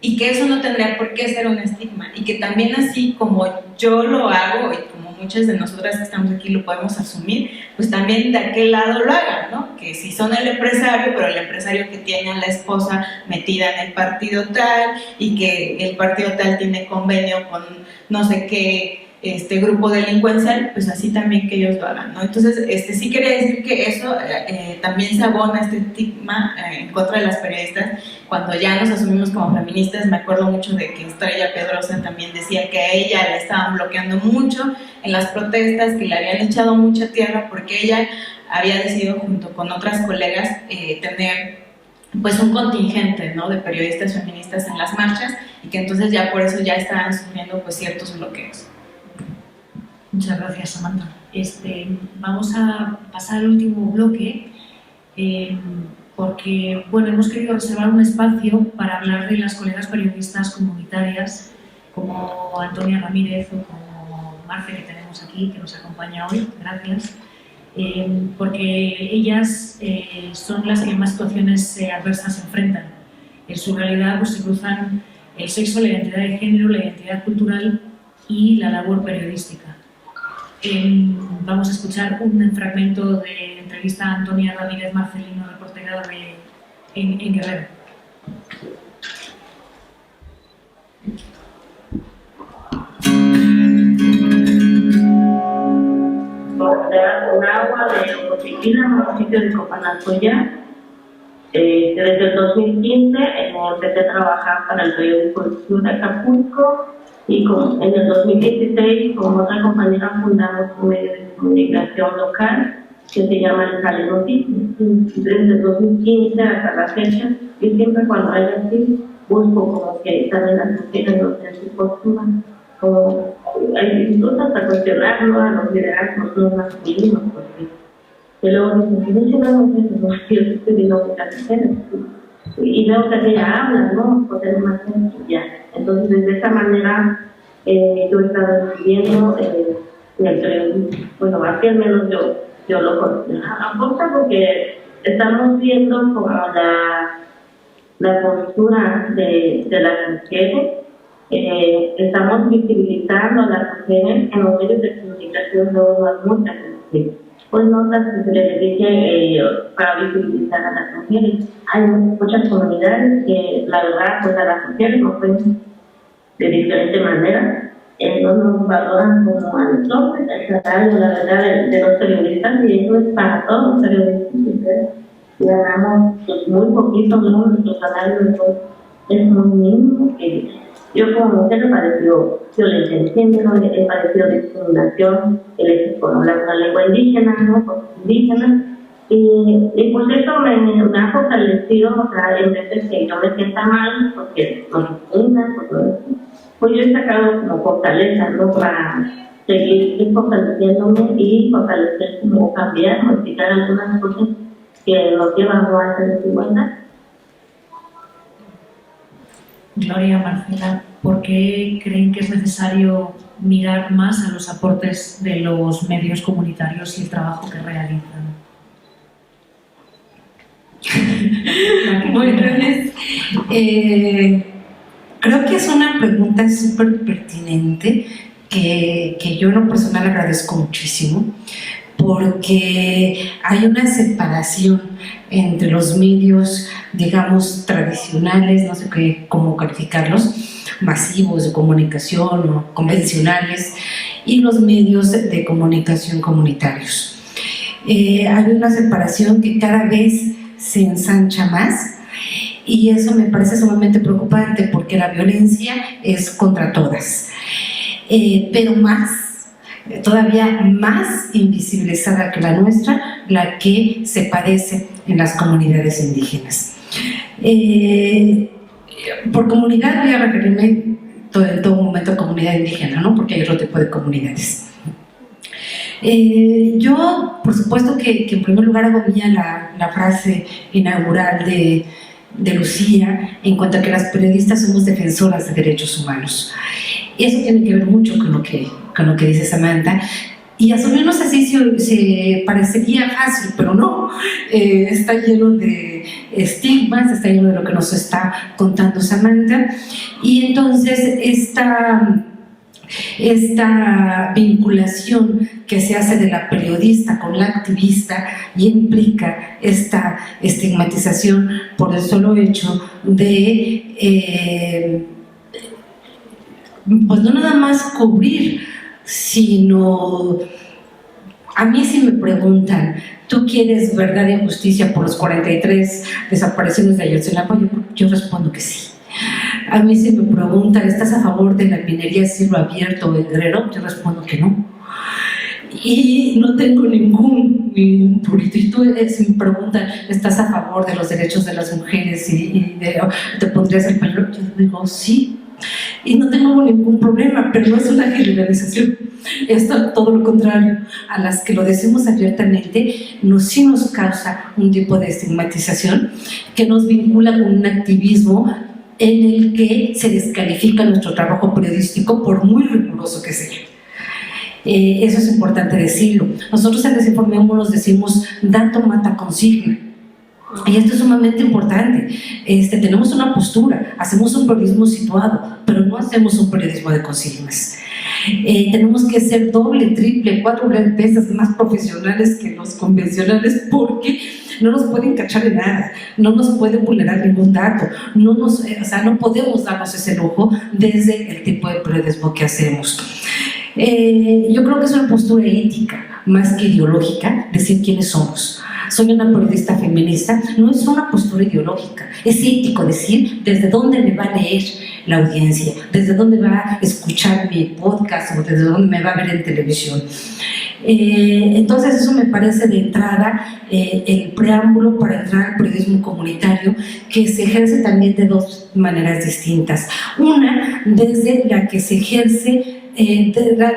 y que eso no tendría por qué ser un estigma y que también así como yo lo hago y como muchas de nosotras que estamos aquí lo podemos asumir, pues también de aquel lado lo hagan, ¿no? Que si son el empresario, pero el empresario que tiene a la esposa metida en el partido tal y que el partido tal tiene convenio con no sé qué grupo delincuencial, pues así también que ellos lo hagan, ¿no? Entonces, sí quería decir que eso también se abona este estigma en contra de las periodistas cuando ya nos asumimos como feministas. Me acuerdo mucho de que Estrella Pedrosa también decía que a ella la estaban bloqueando mucho en las protestas, que le habían echado mucha tierra porque ella había decidido junto con otras colegas tener pues un contingente, ¿no? de periodistas feministas en las marchas y que entonces ya por eso ya estaban sufriendo pues ciertos bloqueos. Muchas gracias, Samantha. Vamos a pasar al último bloque porque bueno, hemos querido reservar un espacio para hablar de las colegas periodistas comunitarias como Antonia Ramírez o como Marce, que tenemos aquí, que nos acompaña hoy. Gracias. porque ellas son las que en más situaciones adversas se enfrentan. En su realidad pues, se cruzan el sexo, la identidad de género, la identidad cultural y la labor periodística. Vamos a escuchar un fragmento de entrevista a Antonia Ramírez Marcelino, reportera en Guerrero. Un agua de Ocotiquila, municipio de Copanalcoya. Desde el 2015 empecé a trabajar para el periódico El Sur de Acapulco y en el 2016 con otra compañera fundamos un medio de comunicación local que se llama El Jale Noticias. Desde el 2015 hasta la fecha, y siempre cuando hay así, busco como que también las mujeres no sean su postura, como incluso hasta cuestionarlo a los liderazgos no masculinos, porque luego dicen, no siempre mujeres, no, yo estoy viendo muchas mujeres, y luego que ella habla, ¿no? Por ser más sencilla. Entonces, de esa manera, yo he estado escribiendo, bueno, así al menos yo lo aporta porque estamos viendo como la postura de las mujeres, estamos visibilizando a las mujeres en los medios de comunicación de unas muchas pues notas que se le dedique para visibilizar a las mujeres. Hay muchas comunidades que la verdad pues a las mujeres nos ven de diferente manera, no nos valoran como a los hombres, el salario la verdad de los periodistas, y eso es para todos los periodistas, y ganamos pues, muy poquito, ¿no? Nuestro salario es muy mínimo. Yo como mujer he padecido violencia de género, he padecido discriminación, con hablar una lengua indígena, ¿no? Porque es indígena, y pues eso me ha fortalecido, o sea, en veces que yo me sienta mal, porque no me discriminan, pues yo he sacado como fortaleza, ¿no? Para seguir fortaleciéndome y fortalecer, como cambiar, modificar algunas cosas que nos llevan a esa desigualdad. Gloria, Marcela, ¿por qué creen que es necesario mirar más a los aportes de los medios comunitarios y el trabajo que realizan? Bueno, creo que es una pregunta súper pertinente que yo en lo personal agradezco muchísimo, porque hay una separación entre los medios, digamos, tradicionales, no sé cómo calificarlos, masivos de comunicación o convencionales, y los medios de comunicación comunitarios. Hay una separación que cada vez se ensancha más, y eso me parece sumamente preocupante porque la violencia es contra todas, pero todavía más invisibilizada que la nuestra, la que se padece en las comunidades indígenas. Por comunidad voy a referirme en todo momento a comunidad indígena, ¿no? Porque hay otro tipo de comunidades. Yo, por supuesto que en primer lugar hago mía la frase inaugural de Lucía en cuanto a que las periodistas somos defensoras de derechos humanos. Y eso tiene que ver mucho con lo que dice Samantha. Y asumir, no sé si se parecería fácil, pero no. Está lleno de estigmas, está lleno de lo que nos está contando Samantha. Y entonces esta vinculación que se hace de la periodista con la activista y implica esta estigmatización por el solo hecho de pues no nada más cubrir, sino a mí si me preguntan, ¿tú quieres verdad y justicia por los 43 desapariciones de Ayotzinapa? Yo respondo que sí. A mí si me preguntan, ¿estás a favor de la minería a cielo abierto en Guerrero? Yo respondo que no. Y no tengo ningún purito. Y tú, si me preguntan, ¿estás a favor de los derechos de las mujeres y te pondrías el pañuelo? Yo digo sí. Y no tengo ningún problema, pero no es una generalización. Esto, todo lo contrario, a las que lo decimos abiertamente, sí nos causa un tipo de estigmatización que nos vincula con un activismo en el que se descalifica nuestro trabajo periodístico por muy riguroso que sea. Eso es importante decirlo. Nosotros en Desinformémonos decimos dato mata consigna. Y esto es sumamente importante. Tenemos una postura, hacemos un periodismo situado, pero no hacemos un periodismo de consignas. Tenemos que ser doble, triple, cuádruple veces más profesionales que los convencionales, porque no nos pueden cachar en nada, no nos pueden vulnerar ningún dato, no podemos darnos ese lujo desde el tipo de periodismo que hacemos. Yo creo que es una postura ética más que ideológica decir quiénes somos. Soy una periodista feminista, no es una postura ideológica, es ético decir desde dónde me va a leer la audiencia, desde dónde va a escuchar mi podcast o desde dónde me va a ver en televisión. Entonces eso me parece de entrada el preámbulo para entrar al periodismo comunitario, que se ejerce también de dos maneras distintas. Una, desde la que se ejerce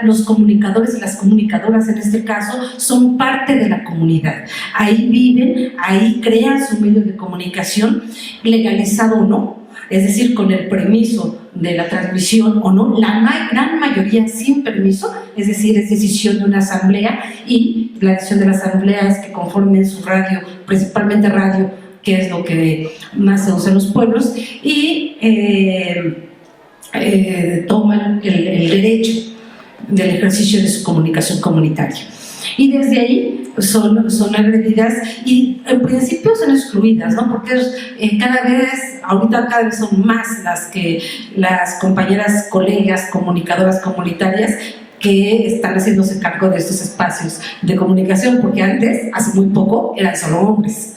los comunicadores y las comunicadoras en este caso son parte de la comunidad, ahí viven, ahí crean su medio de comunicación, legalizado o no, es decir, con el permiso de la transmisión o no, la gran mayoría sin permiso, es decir, es decisión de una asamblea, y la decisión de la asamblea es que conformen su radio, principalmente radio, que es lo que más se usa en los pueblos, y toman el derecho del ejercicio de su comunicación comunitaria. Y desde ahí son agredidas y en principio son excluidas, ¿no? Porque ahorita cada vez son más las compañeras, colegas, comunicadoras comunitarias que están haciéndose cargo de estos espacios de comunicación, porque antes, hace muy poco, eran solo hombres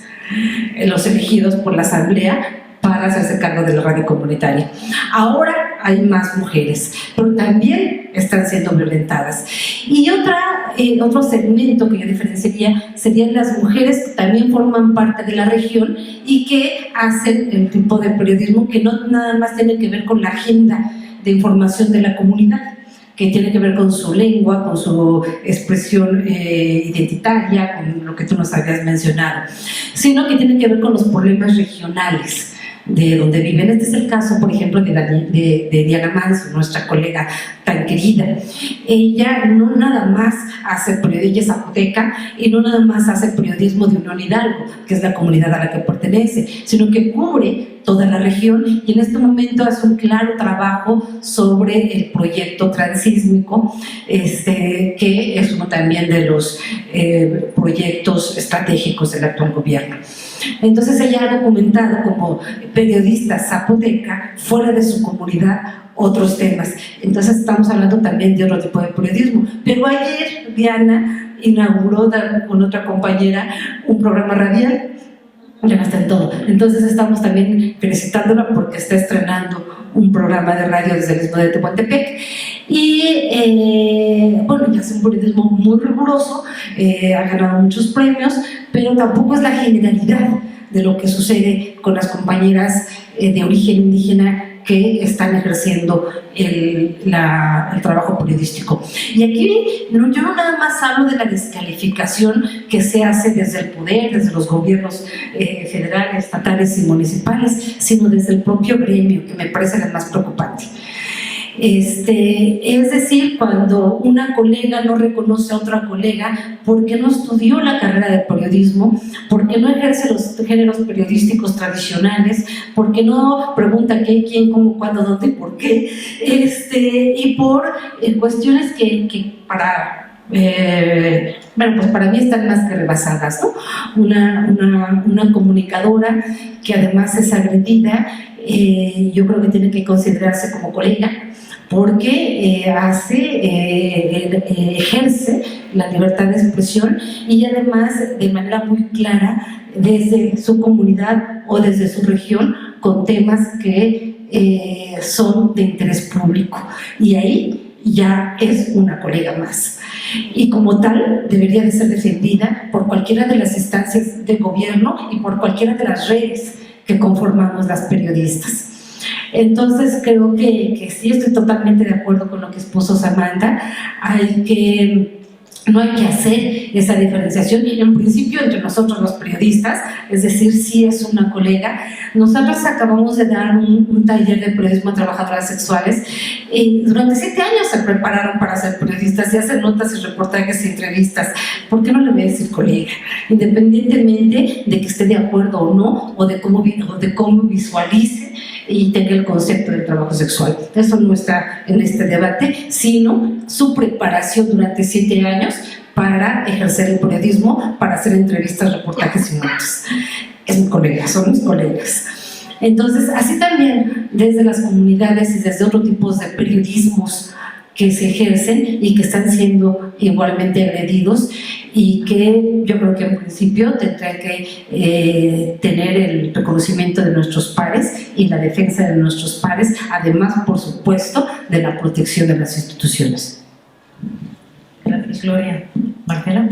los elegidos por la asamblea para hacerse cargo de la radio comunitaria. Ahora hay más mujeres, pero también están siendo violentadas. Y otro segmento que yo diferenciaría serían las mujeres que también forman parte de la región y que hacen el tipo de periodismo que no nada más tiene que ver con la agenda de información de la comunidad, que tiene que ver con su lengua, con su expresión identitaria, con lo que tú nos habías mencionado, sino que tiene que ver con los problemas regionales de donde viven. Este es el caso, por ejemplo, de Diana Manso, nuestra colega tan querida. Ella no nada más hace periodismo, ella es zapoteca, y no nada más hace periodismo de Unión Hidalgo, que es la comunidad a la que pertenece, sino que cubre toda la región, y en este momento hace un claro trabajo sobre el proyecto transísmico, que es uno también de los proyectos estratégicos del actual gobierno. Entonces ella ha documentado como periodista zapoteca fuera de su comunidad otros temas. Entonces estamos hablando también de otro tipo de periodismo. Pero ayer Diana inauguró con otra compañera un programa radial, ya no está en todo. Entonces estamos también felicitándola porque está estrenando un programa de radio desde el Istmo de Tehuantepec. Y bueno, ya es un periodismo muy riguroso, ha ganado muchos premios, pero tampoco es la generalidad de lo que sucede con las compañeras de origen indígena que están ejerciendo el trabajo periodístico. Y aquí yo no nada más hablo de la descalificación que se hace desde el poder, desde los gobiernos federales, estatales y municipales, sino desde el propio gremio, que me parece la más preocupante. Es decir, cuando una colega no reconoce a otra colega porque no estudió la carrera de periodismo, porque no ejerce los géneros periodísticos tradicionales, porque no pregunta qué, quién, cómo, cuándo, dónde y por qué, y por cuestiones que para pues para mí están más que rebasadas, ¿no? Una comunicadora que además es agredida, yo creo que tiene que considerarse como colega, porque ejerce la libertad de expresión y además de manera muy clara desde su comunidad o desde su región con temas que son de interés público, y ahí ya es una colega más, y como tal debería de ser defendida por cualquiera de las instancias de gobierno y por cualquiera de las redes que conformamos las periodistas. Entonces creo que sí, estoy totalmente de acuerdo con lo que expuso Samantha. Hay que no hay que hacer esa diferenciación. En principio, entre nosotros los periodistas, es decir, si es una colega. Nosotros acabamos de dar un taller de periodismo a trabajadoras sexuales. Durante 7 años se prepararon para ser periodistas y hacer notas y reportajes y entrevistas. ¿Por qué no le voy a decir colega? Independientemente de que esté de acuerdo o no, o de cómo visualice y tenga el concepto del trabajo sexual. Eso no está en este debate, sino su preparación durante 7 años para ejercer el periodismo, para hacer entrevistas, reportajes y notas. Es mi colega, son mis colegas. Entonces, así también desde las comunidades y desde otros tipos de periodismos que se ejercen y que están siendo igualmente agredidos, y que yo creo que en principio tendrá que tener el reconocimiento de nuestros pares y la defensa de nuestros pares, además, por supuesto, de la protección de las instituciones. Gracias, Gloria. Marcela.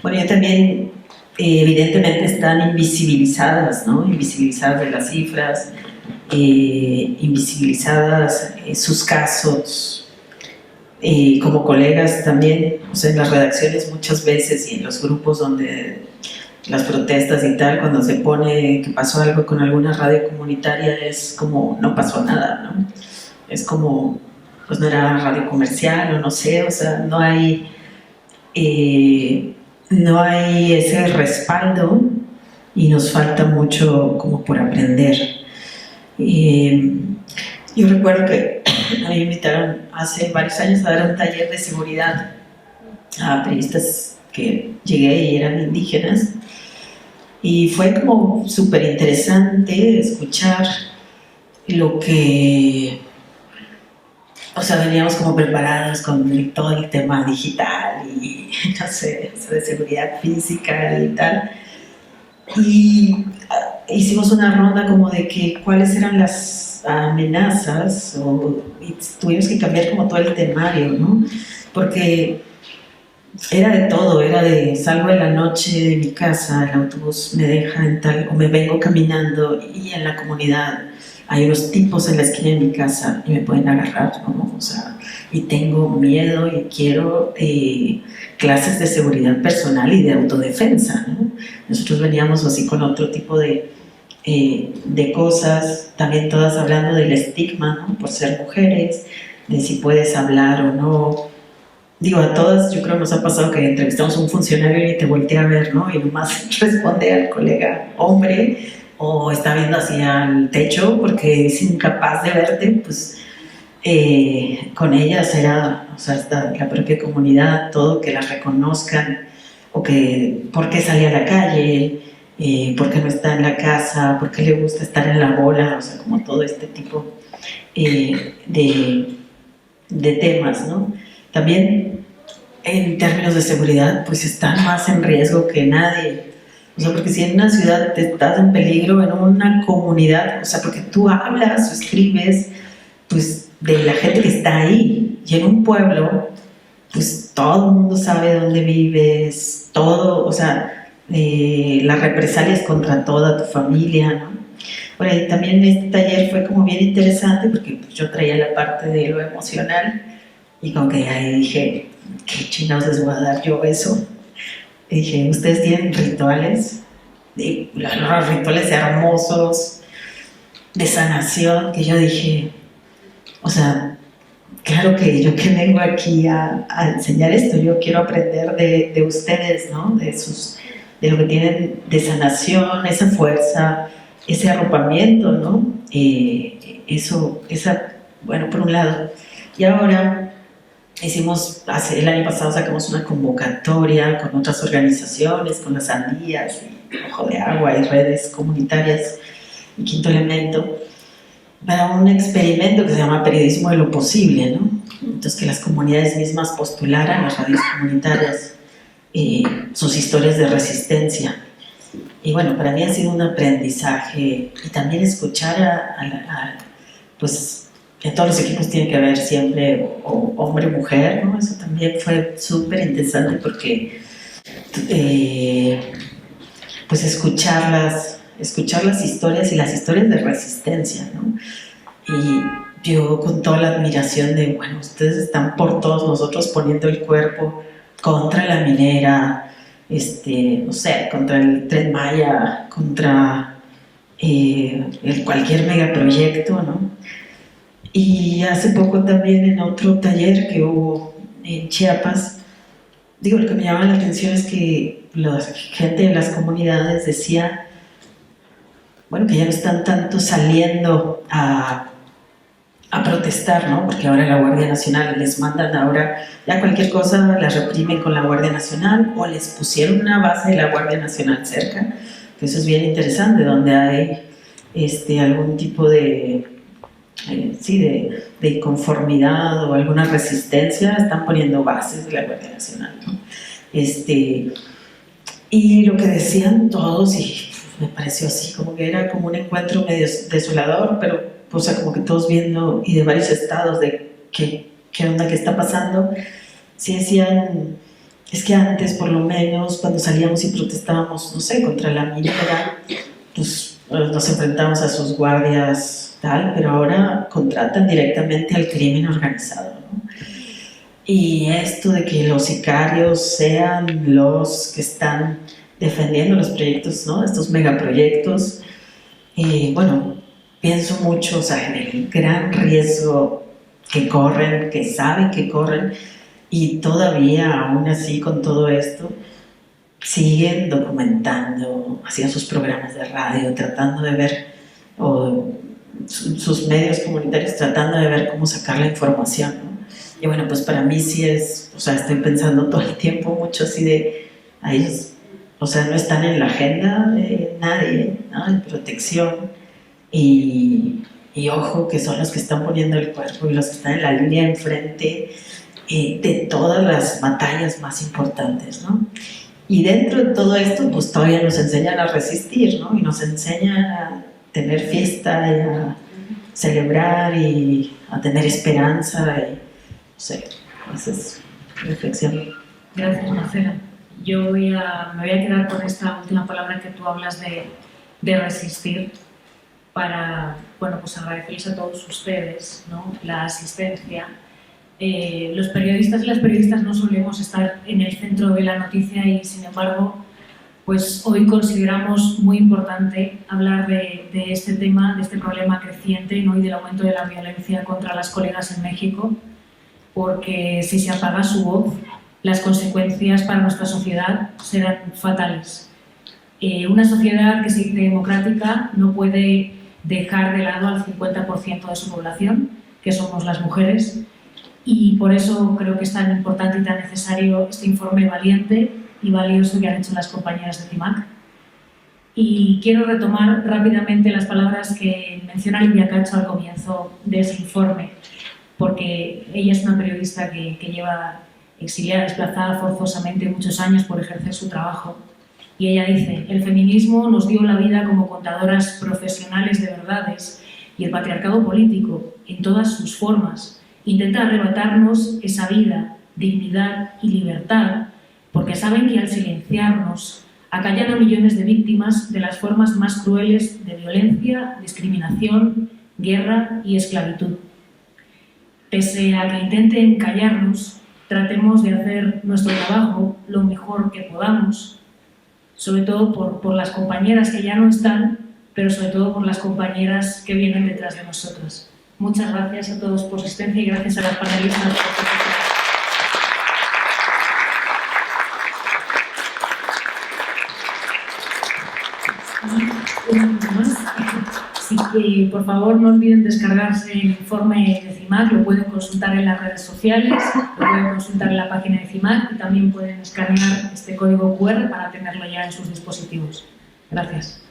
Bueno, yo también, evidentemente están invisibilizadas, ¿no? Invisibilizadas de las cifras, invisibilizadas sus casos, como colegas también, o sea, en las redacciones muchas veces y en los grupos donde las protestas y tal, cuando se pone que pasó algo con alguna radio comunitaria, es como no pasó nada, ¿no? Es como, pues no era radio comercial o no sé, o sea, no hay ese respaldo y nos falta mucho como por aprender. Yo recuerdo que a mí me invitaron hace varios años a dar un taller de seguridad a periodistas que llegué y eran indígenas, y fue como súper interesante escuchar lo que, o sea, veníamos como preparados con todo el tema digital y no sé, de seguridad física y tal, y hicimos una ronda como de que cuáles eran las amenazas, y tuvimos que cambiar como todo el temario, ¿no? Porque era de todo, era de salgo en la noche de mi casa, el autobús me deja en tal, o me vengo caminando y en la comunidad hay unos tipos en la esquina de mi casa y me pueden agarrar, ¿no? O sea, y tengo miedo y quiero clases de seguridad personal y de autodefensa, ¿no? Nosotros veníamos así con otro tipo de cosas, también todas hablando del estigma, ¿no? Por ser mujeres, de si puedes hablar o no. Digo, a todas yo creo nos ha pasado que entrevistamos a un funcionario y te voltea a ver, ¿no? Y nomás responde al colega hombre, o está viendo hacia el techo porque es incapaz de verte. Pues con ellas era, o sea, hasta la propia comunidad, todo, que las reconozcan, o que por qué sale a la calle, por qué no está en la casa, por qué le gusta estar en la bola, o sea, como todo este tipo de temas, ¿no? También en términos de seguridad, pues están más en riesgo que nadie. O sea, porque si en una ciudad te estás en peligro, en una comunidad, o sea, porque tú hablas o escribes, pues de la gente que está ahí. Y en un pueblo, pues todo el mundo sabe dónde vives, todo, o sea, las represalias contra toda tu familia, ¿no? Bueno, y también este taller fue como bien interesante porque pues, yo traía la parte de lo emocional. Y como que ahí dije, ¿qué chingados les voy a dar yo eso? Y dije, ¿ustedes tienen rituales? Y los rituales hermosos, de sanación, que yo dije, o sea, claro que yo que vengo aquí a enseñar esto, yo quiero aprender de ustedes, ¿no? De lo que tienen de sanación, esa fuerza, ese arropamiento, ¿no? Bueno, por un lado. Y ahora el año pasado sacamos una convocatoria con otras organizaciones, con las Andías, y Ojo de Agua y redes comunitarias y Quinto Elemento, para un experimento que se llama Periodismo de lo Posible, ¿no? Entonces, que las comunidades mismas postularan, las radios comunitarias, sus historias de resistencia. Y bueno, para mí ha sido un aprendizaje, y también escuchar pues, en todos los equipos tiene que haber siempre hombre o mujer, ¿no? Eso también fue súper interesante porque pues escuchar las historias y las historias de resistencia, ¿no? Y yo con toda la admiración de, bueno, ustedes están por todos nosotros poniendo el cuerpo contra la minera, no sé, contra el Tren Maya, contra cualquier megaproyecto, ¿no? Y hace poco también en otro taller que hubo en Chiapas, digo, lo que me llama la atención es que la gente de las comunidades decía, bueno, que ya no están tanto saliendo a protestar, ¿no? Porque ahora la Guardia Nacional les mandan ahora, ya cualquier cosa la reprimen con la Guardia Nacional o les pusieron una base de la Guardia Nacional cerca, que eso es bien interesante, donde hay algún tipo de inconformidad o alguna resistencia, están poniendo bases de la Guardia Nacional, ¿no? Y lo que decían todos, y me pareció así, como que era como un encuentro medio desolador, pero o sea, como que todos viendo, y de varios estados, de qué onda, qué está pasando, sí decían, es que antes por lo menos cuando salíamos y protestábamos, no sé, contra la minera, pues nos enfrentábamos a sus guardias, tal, pero ahora contratan directamente al crimen organizado, ¿no? Y esto de que los sicarios sean los que están defendiendo los proyectos, ¿no? Estos megaproyectos, bueno, pienso mucho, o sea, en el gran riesgo que corren, que saben que corren, y todavía, aún así, con todo esto, siguen documentando, haciendo sus programas de radio, tratando de ver, o sus medios comunitarios, tratando de ver cómo sacar la información, ¿no? Y bueno, pues para mí sí es, o sea, estoy pensando todo el tiempo mucho así de, a ellos, o sea, no están en la agenda de nadie, ¿no? En protección. Y ojo, que son los que están poniendo el cuerpo y los que están en la línea enfrente de todas las batallas más importantes, ¿no? Y dentro de todo esto, pues todavía nos enseñan a resistir, ¿no? Y nos enseñan a tener fiesta y a celebrar y a tener esperanza y, no sé, esa es mi reflexión. Gracias, Marcela. Yo me voy a quedar con esta última palabra que tú hablas de resistir, para, bueno, pues agradecerles a todos ustedes, ¿no? La asistencia. Los periodistas y las periodistas no solemos estar en el centro de la noticia y, sin embargo, pues hoy consideramos muy importante hablar de este tema, de este problema creciente, ¿no? Y del aumento de la violencia contra las colegas en México, porque si se apaga su voz, las consecuencias para nuestra sociedad serán fatales. Una sociedad que se dice democrática no puede dejar de lado al 50% de su población, que somos las mujeres, y por eso creo que es tan importante y tan necesario este informe valiente y valioso que han hecho las compañeras de CIMAC. Y quiero retomar rápidamente las palabras que menciona Livia Cacho al comienzo de ese informe, porque ella es una periodista que lleva exiliada, desplazada forzosamente muchos años por ejercer su trabajo. Y ella dice, el feminismo nos dio la vida como contadoras profesionales de verdades y el patriarcado político, en todas sus formas, intenta arrebatarnos esa vida, dignidad y libertad, porque saben que al silenciarnos acallan a millones de víctimas de las formas más crueles de violencia, discriminación, guerra y esclavitud. Pese a que intenten callarnos, tratemos de hacer nuestro trabajo lo mejor que podamos, sobre todo por las compañeras que ya no están, pero sobre todo por las compañeras que vienen detrás de nosotras. Muchas gracias a todos por su asistencia y gracias a las panelistas por participar. Así que, por favor, no olviden descargarse el informe de CIMAC, lo pueden consultar en las redes sociales, lo pueden consultar en la página de CIMAC y también pueden escanear este código QR para tenerlo ya en sus dispositivos. Gracias.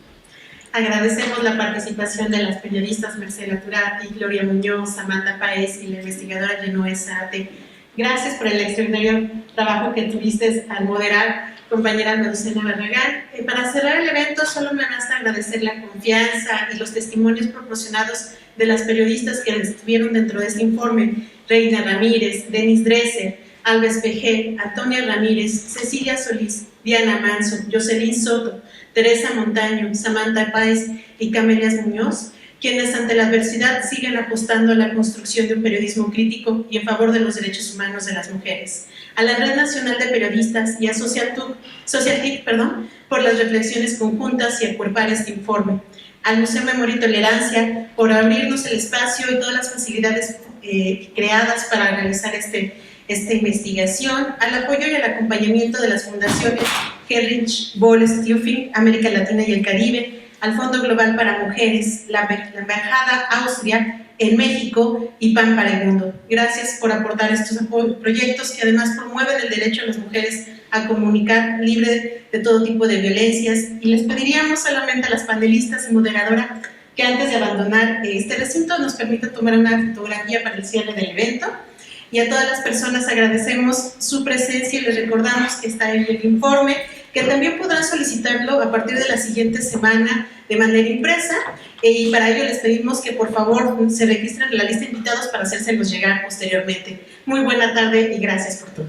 Agradecemos la participación de las periodistas Marcela Turati, Gloria Muñoz, Samantha Páez y la investigadora Genoesa Saate. Gracias por el extraordinario trabajo que tuviste al moderar, compañera Meducena Barragán. Para cerrar el evento, solo me basta agradecer la confianza y los testimonios proporcionados de las periodistas que estuvieron dentro de este informe: Reina Ramírez, Denis Dresser, Alba Espejel, Antonia Ramírez, Cecilia Solís, Diana Manso, Jocelyn Soto, Teresa Montaño, Samantha Páez y Camelias Muñoz. quienes ante la adversidad siguen apostando a la construcción de un periodismo crítico y en favor de los derechos humanos de las mujeres, a la Red Nacional de Periodistas y a Socialtic, por las reflexiones conjuntas y acuerpar este informe, al Museo Memoria y Tolerancia por abrirnos el espacio y todas las facilidades creadas para realizar esta investigación, al apoyo y al acompañamiento de las fundaciones Heinrich Böll Stiftung, América Latina y el Caribe, al Fondo Global para Mujeres, la Embajada Austria en México y PAN para el Mundo. Gracias por aportar estos proyectos que además promueven el derecho de las mujeres a comunicar libre de todo tipo de violencias, y les pediríamos solamente a las panelistas y moderadora que antes de abandonar este recinto nos permita tomar una fotografía para el cierre del evento. Y a todas las personas agradecemos su presencia y les recordamos que está en el informe, que también podrán solicitarlo a partir de la siguiente semana de manera impresa, y para ello les pedimos que por favor se registren en la lista de invitados para hacérselos llegar posteriormente. Muy buena tarde y gracias por todo.